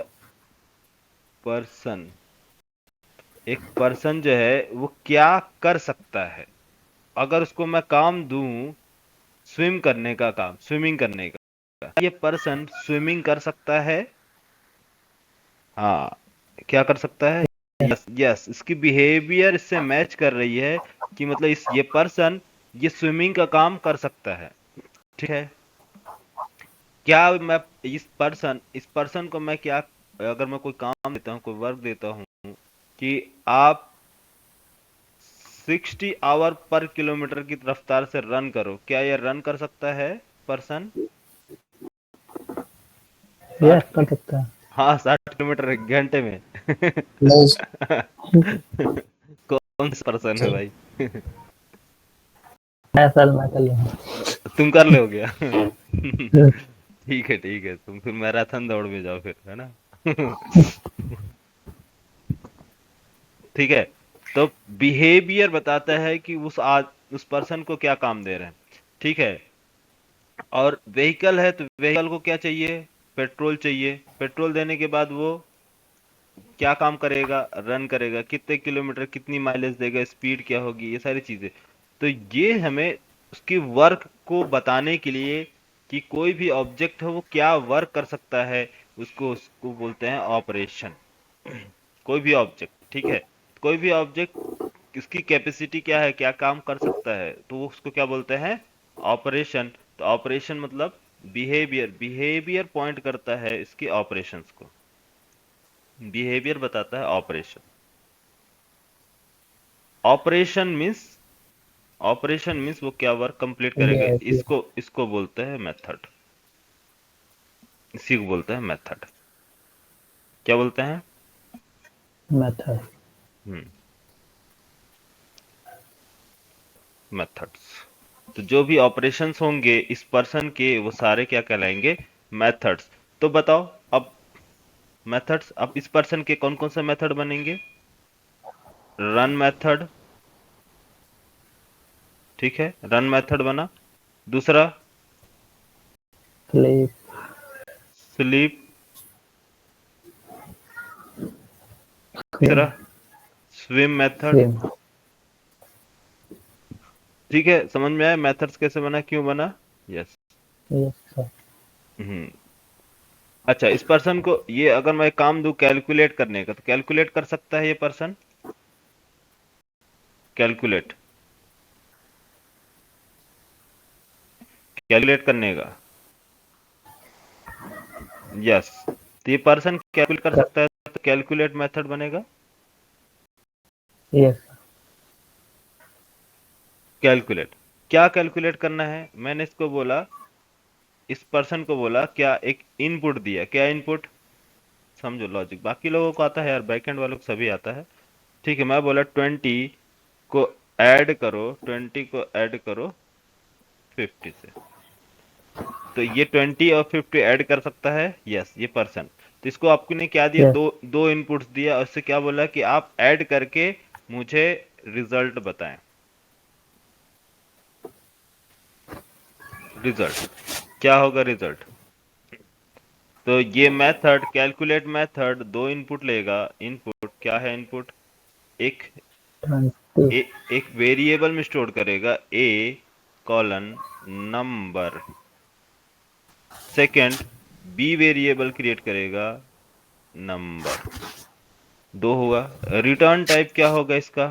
पर्सन, एक पर्सन जो है वो क्या कर सकता है। अगर उसको मैं काम दूं, स्विम करने का काम, स्विमिंग करने का, ये पर्सन स्विमिंग कर सकता है? हाँ, क्या कर सकता है? यस यस, इसकी बिहेवियर इससे मैच कर रही है कि मतलब इस ये पर्सन ये स्विमिंग का काम कर सकता है, ठीक है। क्या मैं इस पर्सन को मैं क्या, अगर मैं कोई काम देता हूँ, कोई वर्क देता हूँ कि आप 60 आवर पर किलोमीटर की रफ्तार से रन करो, क्या ये रन कर सकता है पर्सन? यस 60, कर सकता है। हाँ 60 किलोमीटर एक घंटे में। नहीं कौन सा पर्सन है सर। भाई? मैं सर मैं कर लूंगा। तुम कर ले हो गया। ठीक है, तुम फिर मैराथन दौड़ में जाओ फिर, है ना? ठीक है। तो बिहेवियर बताता है कि उस पर्सन को क्या काम दे रहे हैं। ठीक है। और व्हीकल है तो व्हीकल को क्या चाहिए? पेट्रोल चाहिए। पेट्रोल देने के बाद वो क्या काम करेगा? रन करेगा। कितने किलोमीटर, कितनी माइलेज देगा, स्पीड क्या होगी, ये सारी चीजें। तो ये हमें उसकी वर्क को बताने के लिए कि कोई भी ऑब्जेक्ट है वो क्या वर्क कर सकता है, उसको बोलते हैं ऑपरेशन। कोई भी ऑब्जेक्ट, ठीक है, कोई भी ऑब्जेक्ट इसकी कैपेसिटी क्या है, क्या काम कर सकता है, तो वो उसको क्या बोलते हैं? ऑपरेशन। तो ऑपरेशन मतलब बिहेवियर पॉइंट करता है इसकी ऑपरेशंस को। बिहेवियर बताता है ऑपरेशन। ऑपरेशन मीन्स वो क्या वर्क कंप्लीट करेगा, ये इसको इसको बोलते हैं मेथड। इसी को बोलते हैं मेथड। क्या बोलते हैं? मेथड। हम्म मेथड्स। तो जो भी ऑपरेशंस होंगे इस पर्सन के, वो सारे क्या कहलाएंगे? मेथड्स। तो बताओ अब मेथड्स, अब इस पर्सन के कौन कौन से मेथड बनेंगे? रन मेथड, ठीक है, रन मेथड बना। दूसरा स्लीप। स्लीप। स्विम। तीसरा स्विम मेथड। स्विम। ठीक है, समझ में आया मेथड्स कैसे बना, क्यों बना? यस। Yes sir. हम्म अच्छा, इस पर्सन को ये अगर मैं काम दूं कैलकुलेट करने का, तो कैलकुलेट कर सकता है ये पर्सन? कैलकुलेट, कैलकुलेट करने का। यस। तो ये पर्सन कैलकुलेट कर सकता है, तो कैलकुलेट मेथड बनेगा। यस। कैलकुलेट, क्या कैलकुलेट करना है? मैंने इसको बोला, इस पर्सन को बोला, क्या एक इनपुट दिया, क्या इनपुट? समझो लॉजिक, बाकी लोगों को आता है यार, बैकएंड वालों को सभी आता है। ठीक है, मैं बोला 20 को ऐड करो 50 से। तो ये 20 और 50 ऐड कर सकता है, यस, ये पर्सन। तो इसको आपने क्या दिया? यस। दो दो इनपुट्स दिया और उससे क्या बोला कि आप ऐड करके मुझे रिजल्ट बताएं। रिजल्ट क्या होगा? रिजल्ट। तो ये मेथड, कैलकुलेट मेथड, दो इनपुट लेगा। इनपुट क्या है? इनपुट एक 20। एक वेरिएबल में स्टोर करेगा, A colon number. Second B variable create करेगा, नंबर। दो हुआ। रिटर्न टाइप क्या होगा इसका?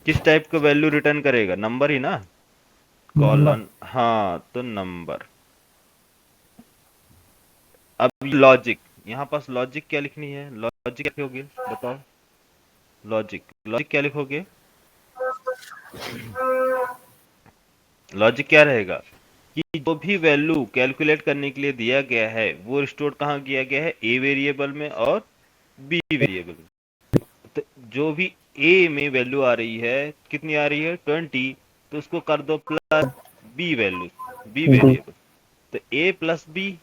किस टाइप का वैल्यू रिटर्न करेगा? नंबर ही ना। नंबर। कॉलन, हाँ, तो नंबर। अब लॉजिक, यहाँ पास लॉजिक क्या लिखनी है? लॉजिक क्या लिखोगे बताओ? लॉजिक, लॉजिक क्या लिखोगे? लॉजिक क्या रहेगा कि जो भी वैल्यू कैलकुलेट करने के लिए दिया गया है वो स्टोर कहाँ किया गया है? ए वेरिएबल में और बी वेरिएबल में। तो जो भी ए में वैल्यू आ रही है, कितनी आ रही है? 20। तो उसको कर दो plus B value, B D. Variable. तो ए प्लस बी,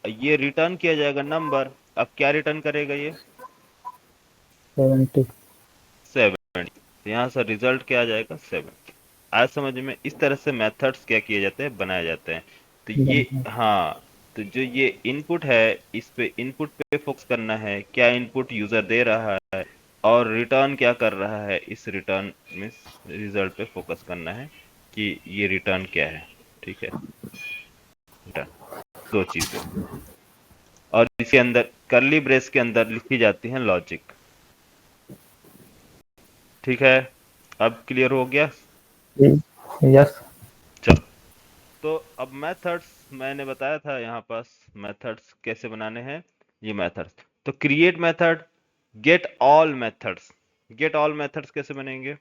ये रिटर्न किया जाएगा नंबर। अब क्या रिटर्न करेगा ये? 70। 70। तो यहाँ से रिजल्ट क्या आ जाएगा? 70। आज समझ में? इस तरह से मेथड्स क्या किए जाते हैं? बनाए जाते हैं। तो ये, हाँ, तो जो ये इनपुट है, इस पे इनपुट पे फोकस करना है, क्या इनपुट यूजर दे रहा है और रिटर्न क्या कर रहा है, इस रिटर्न में रिजल्ट पे फोकस करना है कि ये रिटर्न क्या है। ठीक है, रिटर्न, दो चीजें। और इसके अंदर कर्ली ब्रेस के अंदर लिखी जाती है लॉजिक। ठीक है, अब क्लियर हो गया? यस। चलो, तो अब मेथड्स मैंने बताया था यहाँ पास मेथड्स कैसे बनाने हैं, ये मेथड्स। तो create method, get all methods. Get all methods कैसे बनेंगे?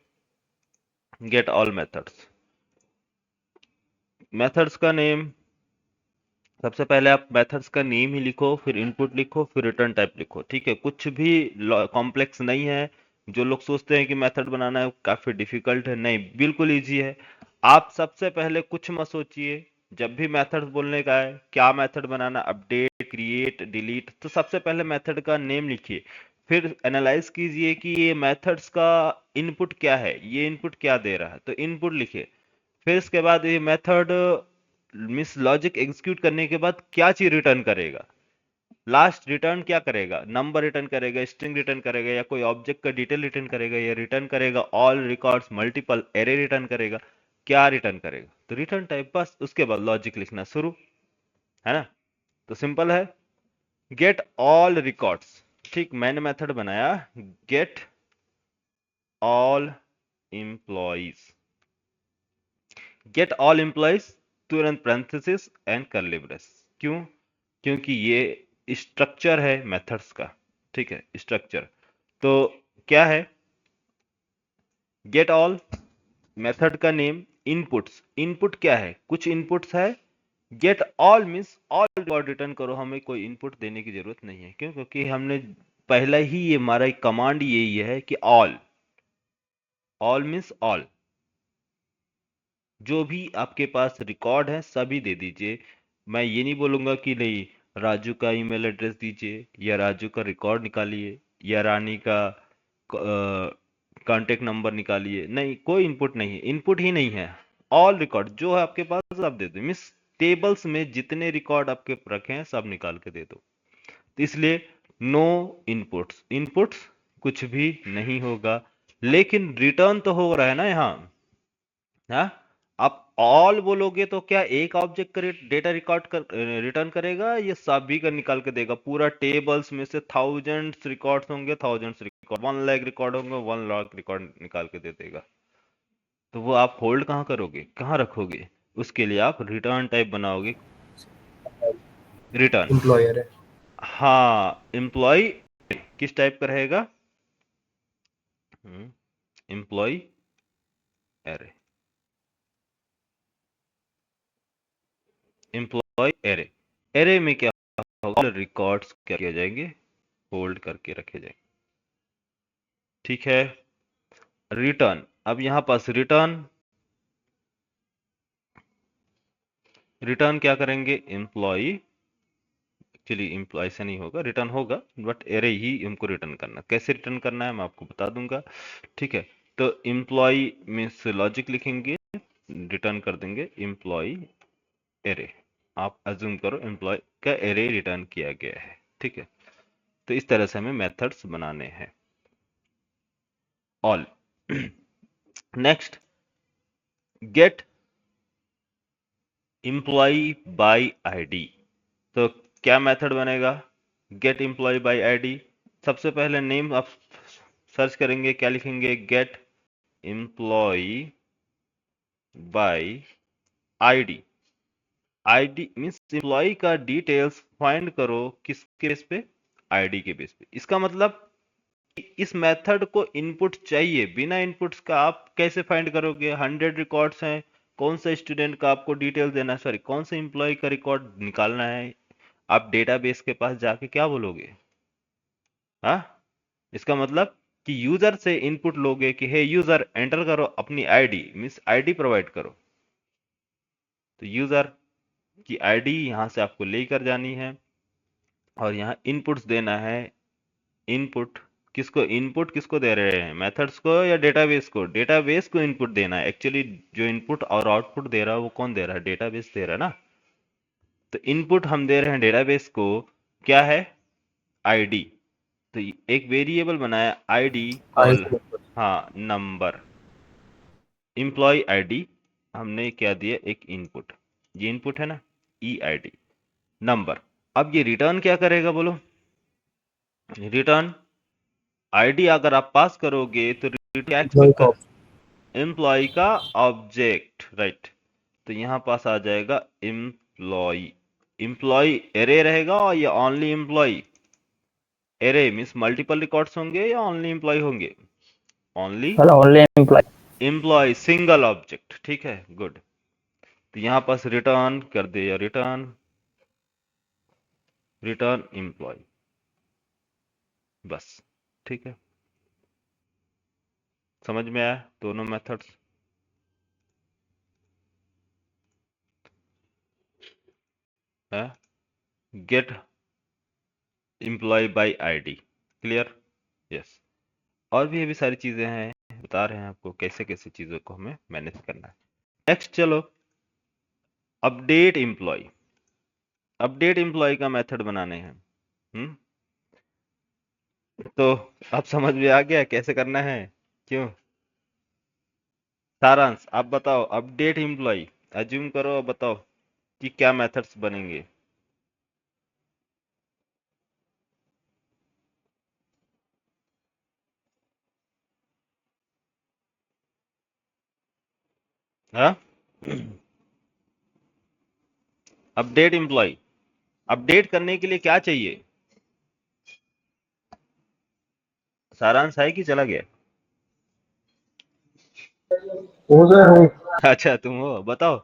गेट ऑल मेथड्स, मेथड्स का नेम, सबसे पहले आप मेथड्स का नेम ही लिखो, फिर इनपुट लिखो, फिर रिटर्न टाइप लिखो, ठीक है? कुछ भी कॉम्प्लेक्स नहीं है। जो लोग सोचते हैं कि मेथड बनाना है काफी डिफिकल्ट है, नहीं, बिल्कुल इजी है। आप सबसे पहले कुछ मत सोचिए, जब भी मेथड्स बोलने का है, क्या मेथड बनाना, अपडेट, क्रिएट, डिलीट, तो सबसे पहले मेथड का नेम लिखिए। फिर एनालाइज कीजिए कि ये मेथड्स का इनपुट क्या है, ये इनपुट क्या दे रहा है, तो इनपुट लिखिए। फिर इसके बाद ये मेथड मिस लॉजिक एग्जीक्यूट करने के बाद क्या चीज रिटर्न करेगा, लास्ट रिटर्न क्या करेगा, नंबर रिटर्न करेगा, स्ट्रिंग रिटर्न करेगा, या कोई ऑब्जेक्ट का डिटेल रिटर्न करेगा, या रिटर्न करेगा all records, multiple array return करेगा, क्या रिटर्न करेगा, तो रिटर्न टाइप, बस उसके बाद लॉजिक लिखना शुरू, है ना? तो सिंपल है, गेट ऑल रिकॉर्ड्स। ठीक, मैंने मेथड बनाया get all employees, get all employees तुरंत parenthesis एंड curly brace। क्यों? क्योंकि ये स्ट्रक्चर है मेथड्स का, ठीक है, स्ट्रक्चर। तो क्या है, गेट ऑल, मेथड का नेम, इनपुट्स, इनपुट क्या है, कुछ इनपुट्स है, get all means all record return करो, हमें कोई इनपुट देने की जरूरत नहीं है। क्यों? क्योंकि हमने पहला ही ये हमारा कमांड यही है कि ऑल, ऑल मीन्स ऑल, जो भी आपके पास रिकॉर्ड है सभी दे दीजिए। मैं ये नहीं बोलूंगा कि नहीं राजू का ईमेल एड्रेस दीजिए, या राजू का रिकॉर्ड निकालिए, या रानी का कांटेक्ट नंबर निकालिए, नहीं, कोई इनपुट नहीं है, इनपुट ही नहीं है। ऑल रिकॉर्ड जो है आपके पास सब दे दो, मीन्स टेबल्स में जितने रिकॉर्ड आपके रखे हैं सब निकाल के दे दो। तो इसलिए नो इनपुट्स, इनपुट्स कुछ भी नहीं होगा, लेकिन रिटर्न तो हो रहा है ना यहाँ। हाँ, आप ऑल बोलोगे तो क्या एक ऑब्जेक्ट का डेटा रिकॉर्ड कर रिटर्न करेगा, ये सभी का निकाल के देगा, पूरा टेबल्स में से थाउजेंड्स रिकॉर्ड्स होंगे, थाउजेंड्स रिकॉर्ड, 1 लाख रिकॉर्ड होंगे, 1 लाख रिकॉर्ड निकाल के दे देगा। तो वो आप होल्ड कहाँ करोगे, कहाँ रखोगे? उसके लिए आप रिटर्न टाइप बनाओगे, रिटर्न। एम्प्लॉयर है। हाँ, एम्प्लॉय किस टाइप का रहेगा, employee array, employee array, array में क्या होगा, रिकॉर्ड्स क्या किए जाएंगे, होल्ड करके रखे जाएंगे, ठीक है। रिटर्न, अब यहां पास रिटर्न, रिटर्न क्या करेंगे, एम्प्लॉय, एक्चुअली एम्प्लॉय से नहीं होगा, रिटर्न होगा, बट एरे ही हमको रिटर्न करना, कैसे रिटर्न करना है मैं आपको बता दूंगा, ठीक है। तो एम्प्लॉय मीन्स लॉजिक लिखेंगे, रिटर्न कर देंगे एम्प्लॉय एरे, आप अज्यूम करो एम्प्लॉय का एरे रिटर्न किया गया है, ठीक है। तो इस तरह से हमें मेथड्स बनाने हैं, all. Next, get employee by ID. तो क्या मेथड बनेगा, गेट एम्प्लॉय बाय आईडी। सबसे पहले नेम आप सर्च करेंगे, क्या लिखेंगे, get employee by ID. ID means employee का डिटेल्स फाइंड करो, किसके बेस पे, आईडी के बेस पे। इसका मतलब इस मेथड को इनपुट चाहिए, बिना इनपुट्स का आप कैसे फाइंड करोगे? 100 रिकॉर्ड्स हैं, कौन सा स्टूडेंट का आपको डिटेल देना है, सॉरी कौन सा एम्प्लॉय का रिकॉर्ड निकालना है, आप डेटाबेस के पास जाके क्या बोलोगे? हाँ, इसका मतलब कि यूजर से इनपुट लोगे कि हे यूजर एंटर करो अपनी आईडी, मीन्स आईडी प्रोवाइड करो। तो यूजर की आईडी यहां से आपको लेकर जानी है, और यहाँ इनपुट्स देना है। इनपुट किसको, इनपुट किसको दे रहे हैं, मेथड्स को या डेटाबेस को? डेटाबेस को इनपुट देना है। एक्चुअली जो इनपुट और आउटपुट दे रहा है वो कौन दे रहा है, डेटाबेस दे रहा है ना। तो इनपुट हम दे रहे हैं डेटाबेस को, क्या है, आईडी। तो एक वेरिएबल बनाया आईडी कॉल, हाँ नंबर, एम्प्लॉय आईडी हमने क्या दिया, एक इनपुट, ये इनपुट है ना, ई आईडी नंबर। अब ये रिटर्न क्या करेगा बोलो, रिटर्न आईडी अगर आप पास करोगे तो रिटर्न एक्सपेक्ट कर, एम्प्लॉय का ऑब्जेक्ट, राइट। तो यहाँ पास आ जाएगा एम्प्लॉय। एम्प्लॉय एरे रहेगा या only employee? Array means multiple records होंगे या ओनली एम्प्लॉय होंगे? Only sir only employee. Employee, single object. ठीक है, गुड। तो यहाँ पास रिटर्न कर दे, या रिटर्न एम्प्लॉय, बस। ठीक है, समझ में आया दोनों मेथड्स? है get employee by ID, clear? Yes. और भी सारी चीजें हैं, बता रहे हैं आपको कैसे कैसे चीजों को हमें मैनेज करना है। नेक्स्ट चलो, अपडेट एम्प्लॉय। अपडेट एम्प्लॉय का मेथड बनाने हैं। तो अब समझ में आ गया कैसे करना है? क्यों? सारांश आप बताओ, अपडेट एम्प्लॉय अज्यूम करो, बताओ कि क्या मेथड्स बनेंगे। हाँ, अपडेट एम्प्लॉय, अपडेट करने के लिए क्या चाहिए? सारांश है कि चला गया? अच्छा, तुम हो, बताओ।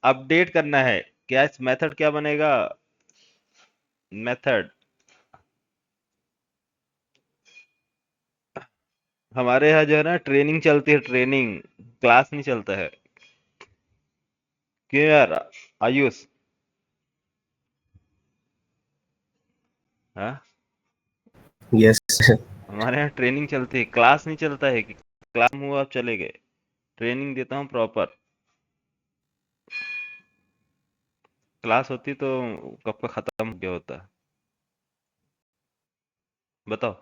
अपडेट करना है, क्या मेथड क्या बनेगा? मेथड हमारे यहाँ जो है ना ट्रेनिंग चलती है, ट्रेनिंग, क्लास नहीं चलता है। क्यों यार आयुष? हाँ, यस। हमारे यहाँ ट्रेनिंग चलती है, क्लास नहीं चलता है कि क्लास में हुआ आप चले गए। ट्रेनिंग देता हूँ प्रॉपर। क्लास होती तो कब का खत्म हो गया होता। बताओ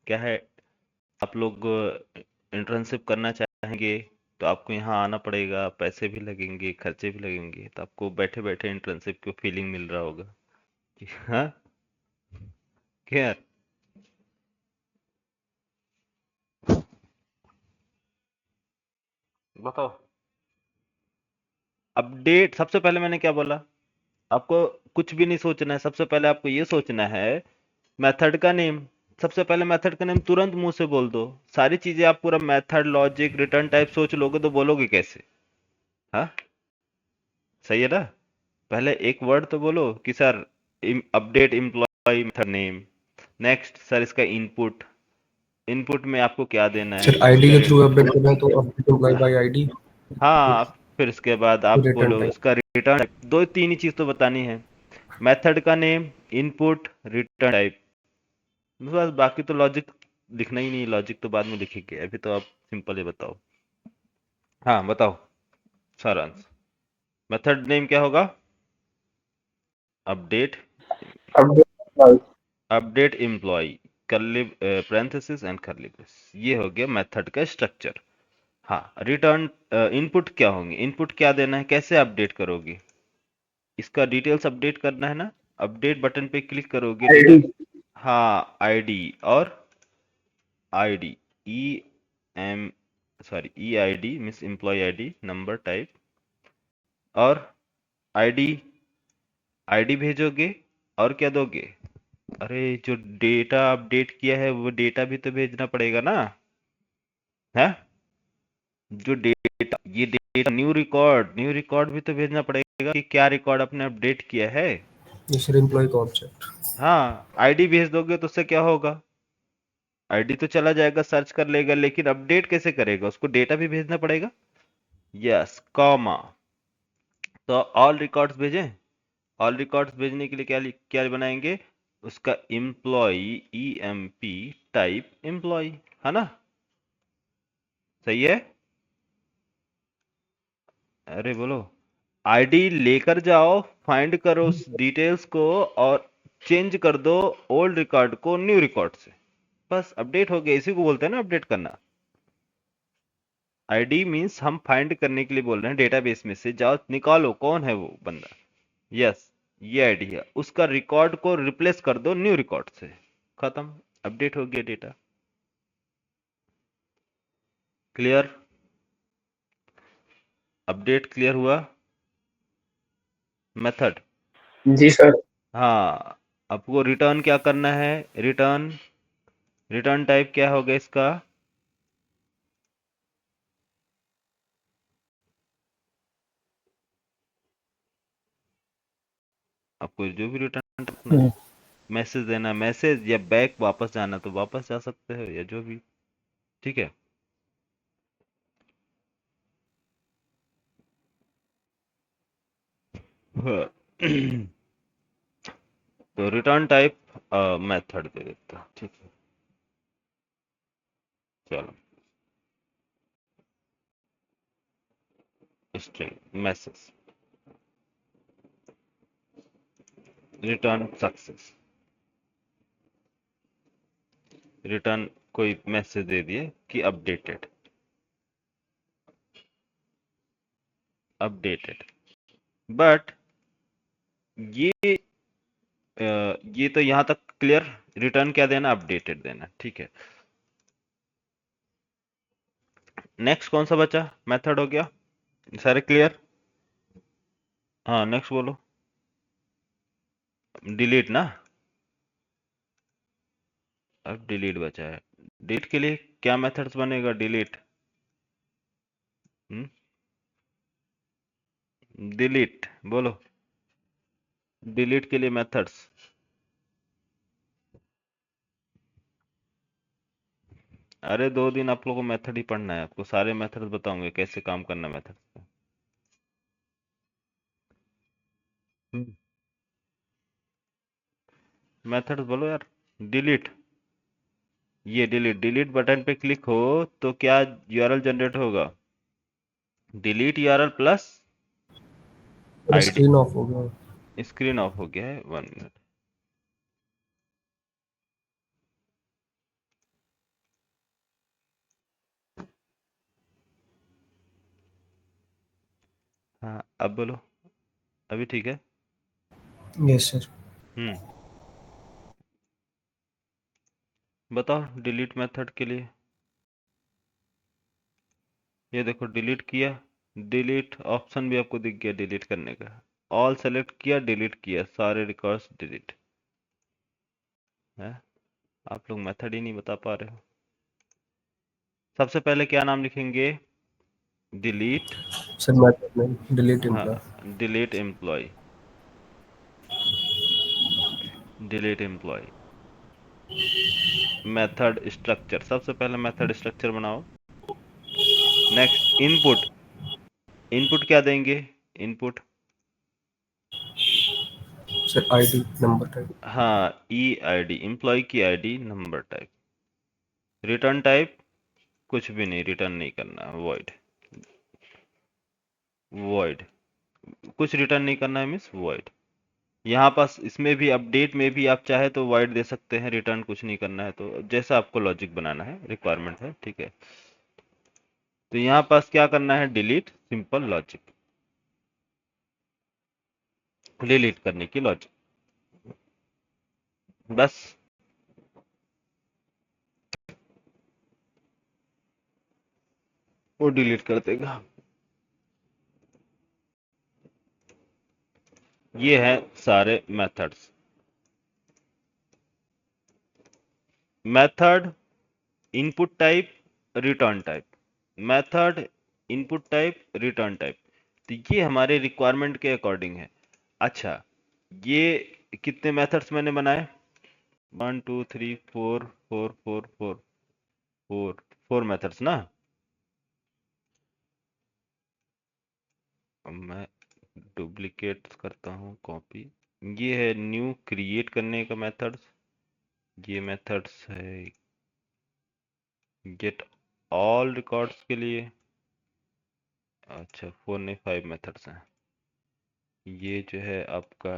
क्या है? आप लोग इंटर्नशिप करना चाहेंगे तो आपको यहाँ आना पड़ेगा, पैसे भी लगेंगे, खर्चे भी लगेंगे, तो आपको बैठे बैठे इंटर्नशिप की फीलिंग मिल रहा होगा कि हाँ, क्या? बताओ। अपडेट सबसे पहले मैंने क्या बोला आपको? कुछ भी नहीं सोचना है, सबसे पहले आपको ये सोचना है मेथड का नेम। सबसे पहले मेथड का नेम तुरंत मुंह से बोल दो। सारी चीजें आप पूरा मेथड, लॉजिक, रिटर्न टाइप सोच लोगे तो बोलोगे कैसे? हाँ, सही है ना? पहले एक वर्ड तो बोलो कि sir update employee method name. Next sir इसका इनपुट, इनपुट में आपको क्या देना है सर आईडी उसका के थ्रू अपडेट करना है तो अपडेट एम्प्लॉय बाय आईडी। हाँ, फिर इसके बाद आप रिटर्न बोलो टाइप। इसका रिटर्न। दो तीन ही चीज तो बतानी है, मेथड का नेम, इनपुट, रिटर्न टाइप, बस। बाकी तो लॉजिक लिखना ही नहीं, लॉजिक तो बाद में लिखेंगे, अभी तो आप सिंपल ही बताओ। हाँ बताओ सारांश, मेथड नेम क्या होगा? Update, update employee, curly parenthesis and curly brace, ये हो गया मेथड का स्ट्रक्चर। हाँ, रिटर्न इनपुट क्या होंगे? इनपुट क्या देना है, कैसे अपडेट करोगे? इसका डिटेल्स अपडेट करना है ना, अपडेट बटन पे क्लिक करोगे, डिटेल। हाँ, आईडी और ID, E M sorry E ID means employee ID, number type, और आईडी, आईडी भेजोगे। और क्या दोगे? अरे जो डेटा अपडेट किया है वो डेटा भी तो भेजना पड़ेगा ना, है? जो डेटा, ये data, new record, new record भी तो भेजना पड़ेगा कि क्या रिकॉर्ड आपने अपडेट किया है। ये सर एम्प्लॉय का ऑब्जेक्ट। हाँ, आईडी भेज दोगे तो उससे क्या होगा? आईडी तो चला जाएगा, सर्च कर लेगा, लेकिन अपडेट कैसे करेगा? उसको डेटा भी भेजना पड़ेगा। Yes, comma. तो ऑल रिकॉर्ड्स भेजें। ऑल रिकॉर्ड्स भेजने के लिए क्या बनाएंगे? उसका employee, E M P type employee, है ना? सही है? अरे बोलो। आईडी लेकर जाओ, फाइंड करो उस डिटेल्स को और चेंज कर दो ओल्ड रिकॉर्ड को न्यू रिकॉर्ड से, बस अपडेट हो गया। इसी को बोलते हैं ना अपडेट करना। आईडी मींस हम फाइंड करने के लिए बोल रहे हैं, डेटाबेस में से जाओ निकालो कौन है वो बंदा। यस, ये आईडी है, उसका रिकॉर्ड को रिप्लेस कर दो न्यू रिकॉर्ड से, खत्म, अपडेट हो गया डेटा। क्लियर? अपडेट क्लियर हुआ? मेथड, जी सर। हाँ, आपको रिटर्न क्या करना है? रिटर्न, रिटर्न टाइप क्या होगा इसका? आपको जो भी रिटर्न करना है, मैसेज देना, मैसेज या बैक वापस जाना तो वापस जा सकते हो, या जो भी, ठीक है। हाँ। तो रिटर्न टाइप मेथड दे देता हूं, ठीक है। चलो, string message return success, return कोई मैसेज दे दिए कि अपडेटेड, अपडेटेड, बट ये ये तो यहाँ तक क्लियर। रिटर्न क्या देना? अपडेटेड देना, ठीक है। नेक्स्ट कौन सा बचा? मेथड हो गया, सारे क्लियर? हाँ, नेक्स्ट बोलो। डिलीट ना, अब डिलीट बचा है। डिलीट के लिए क्या मेथड्स बनेगा? डिलीट, डिलीट बोलो, डिलीट के लिए मेथड्स। अरे 2 दिन आप लोगों को मेथड ही पढ़ना है, आपको सारे मेथड्स बताऊंगे कैसे काम करना मेथड पे। मेथड्स बोलो यार। डिलीट, ये डिलीट, डिलीट बटन पे क्लिक हो तो क्या यूआरएल जनरेट होगा? Delete URL plus ID. Screen of हो गया। स्क्रीन ऑफ हो गया है, 1 मिनट। हाँ, अब बोलो, अभी ठीक है? Yes sir. हम्म, बताओ डिलीट मेथड के लिए। ये देखो डिलीट किया, डिलीट ऑप्शन भी आपको दिख गया डिलीट करने का। ऑल सेलेक्ट किया, डिलीट किया, सारे रिकॉर्ड्स डिलीट है। आप लोग मेथड ही नहीं बता पा रहे हो। सबसे पहले क्या नाम लिखेंगे? डिलीट, सर मेथड में डिलीट हाँ, employ. Delete employ, delete employ. Method structure, सबसे पहले मेथड स्ट्रक्चर बनाओ। नेक्स्ट इनपुट, इनपुट क्या देंगे? Input, sir ID number type. हाँ, ई आईडी, एम्प्लॉय की ID, number type. Return type कुछ भी नहीं, रिटर्न नहीं करना, वॉइड, वॉइड, कुछ रिटर्न नहीं करना है, मीन्स वॉइड। यहाँ पास इसमें भी अपडेट में भी आप चाहे तो वॉइड दे सकते हैं, रिटर्न कुछ नहीं करना है, तो जैसा आपको लॉजिक बनाना है, रिक्वायरमेंट है, ठीक है। तो यहाँ पास क्या करना है? डिलीट, सिंपल लॉजिक, डिलीट करने की लॉजिक, बस। वो डिलीट कर देगा। ये है सारे methods. Method, input type, return type, method, input type, return type. तो ये हमारे रिक्वायरमेंट के अकॉर्डिंग है। अच्छा, ये कितने मेथड्स मैंने बनाए? 1 2 3 4 4 4 4 4 4 मेथड्स ना। अब मैं डुप्लीकेट करता हूँ, कॉपी। ये है न्यू क्रिएट करने का मेथड्स। ये मेथड्स है गेट ऑल रिकॉर्ड्स के लिए। अच्छा, 4 नहीं 5 मेथड्स हैं। ये जो है आपका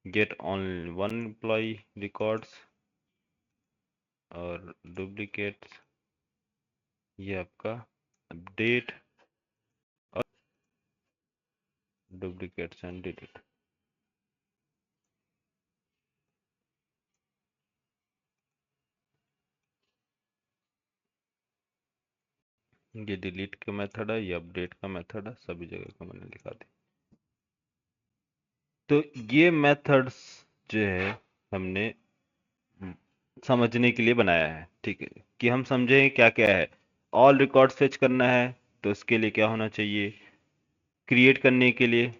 get only one employ records, और डुप्लीकेट्स ये आपका अपडेट, और डुप्लीकेट्स एंड डिलीट। ये डिलीट का मेथड है, ये अपडेट का मेथड है, सभी जगह का मैंने लिखा दी। तो ये मेथड्स जो है हमने समझने के लिए बनाया है, ठीक है, कि हम समझें क्या क्या है। ऑल रिकॉर्ड्स फेच करना है तो इसके लिए क्या होना चाहिए, क्रिएट करने के लिए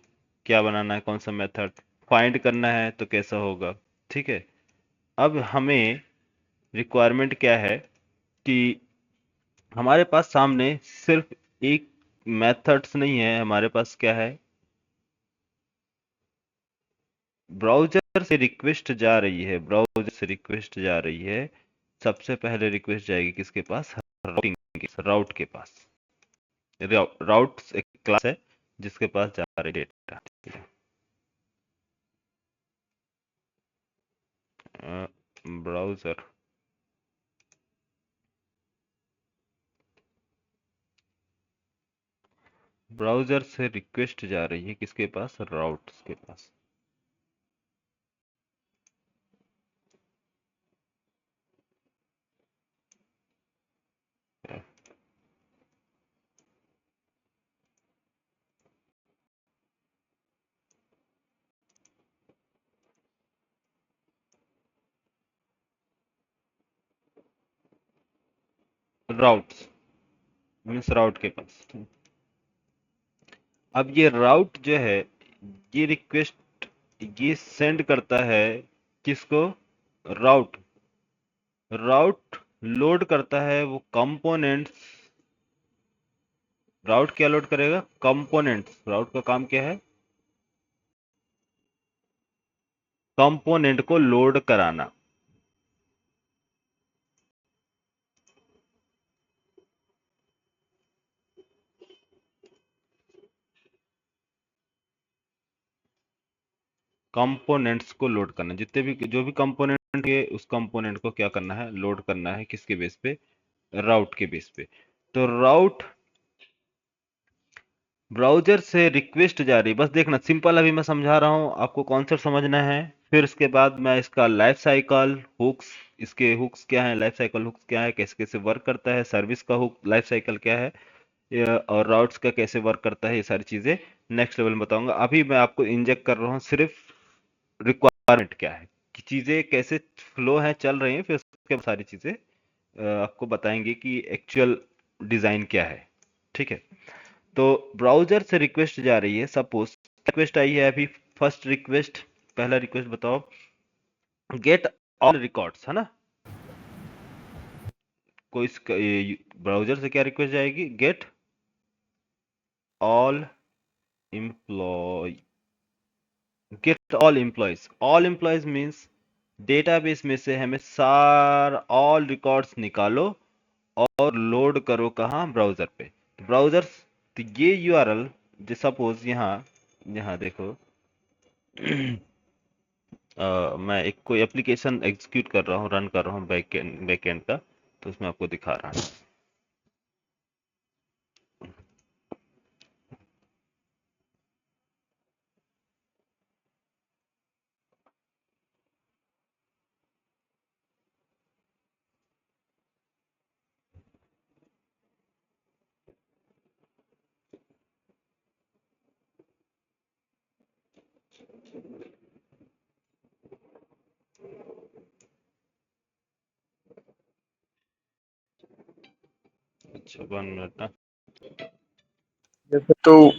क्या बनाना है, कौन सा मेथड, फाइंड करना है तो कैसा होगा, ठीक है। अब हमें रिक्वायरमेंट क्या है कि हमारे पास सामने सिर्फ एक मेथड्स नहीं है, हमारे पास क्या है, ब्राउज़र से रिक्वेस्ट जा रही है, ब्राउज़र से रिक्वेस्ट जा रही है। सबसे पहले रिक्वेस्ट जाएगी किसके पास, राउट के पास। राउट्स एक क्लास है जिसके पास जा रही है डेटा। ब्राउज़र ब्राउज़र से रिक्वेस्ट जा रही है किसके पास, राउट्स के पास। राउट्स मीन्स राउट के पास। अब ये राउट जो है, ये रिक्वेस्ट ये सेंड करता है किसको, राउट। राउट लोड करता है वो कंपोनेंट्स। राउट क्या लोड करेगा, कंपोनेंट्स। राउट का काम क्या है, कंपोनेंट को लोड कराना। कंपोनेंट्स को लोड करना, जितने भी जो भी कंपोनेंट है उस कंपोनेंट को क्या करना है, लोड करना है, किसके बेस पे, राउट के बेस पे। तो राउट ब्राउजर से रिक्वेस्ट जा रही, बस देखना सिंपल, अभी मैं समझा रहा हूं, आपको कॉन्सेप्ट समझना है। फिर उसके बाद मैं इसका लाइफ साइकिल हुक्स, इसके हुक्स क्या है, लाइफ साइकिल हुक्स क्या है, कैसे कैसे वर्क करता है, सर्विस का हुक लाइफ साइकिल क्या है, और राउट्स का कैसे वर्क करता है, ये सारी चीजें नेक्स्ट लेवल में बताऊंगा। अभी मैं आपको इंजेक्ट कर रहा हूँ सिर्फ रिक्वायरमेंट क्या है, कि चीजें कैसे फ्लो है, चल रही हैं, फिर उसके बाद सारी चीजें आपको बताएंगे कि एक्चुअल डिजाइन क्या है, ठीक है। तो ब्राउजर से रिक्वेस्ट जा रही है, सपोज रिक्वेस्ट आई है अभी, फर्स्ट रिक्वेस्ट, पहला रिक्वेस्ट बताओ, गेट ऑल रिकॉर्ड्स, है ना। कोई ब्राउजर से क्या रिक्वेस्ट जाएगी, get all employ, gate all employees. All employees means database में से हमें सारा ऑल रिकॉर्ड्स निकालो और लोड करो कहाँ, ब्राउजर पे। ब्राउजर, तो ये यूआरएल जो सपोज यहाँ यहाँ देखो मैं एक कोई एप्लीकेशन एग्जीक्यूट कर रहा हूँ, रन कर रहा हूँ बैकएंड का, तो उसमें आपको दिखा रहा है। अच्छा 1 मिनट ना। तो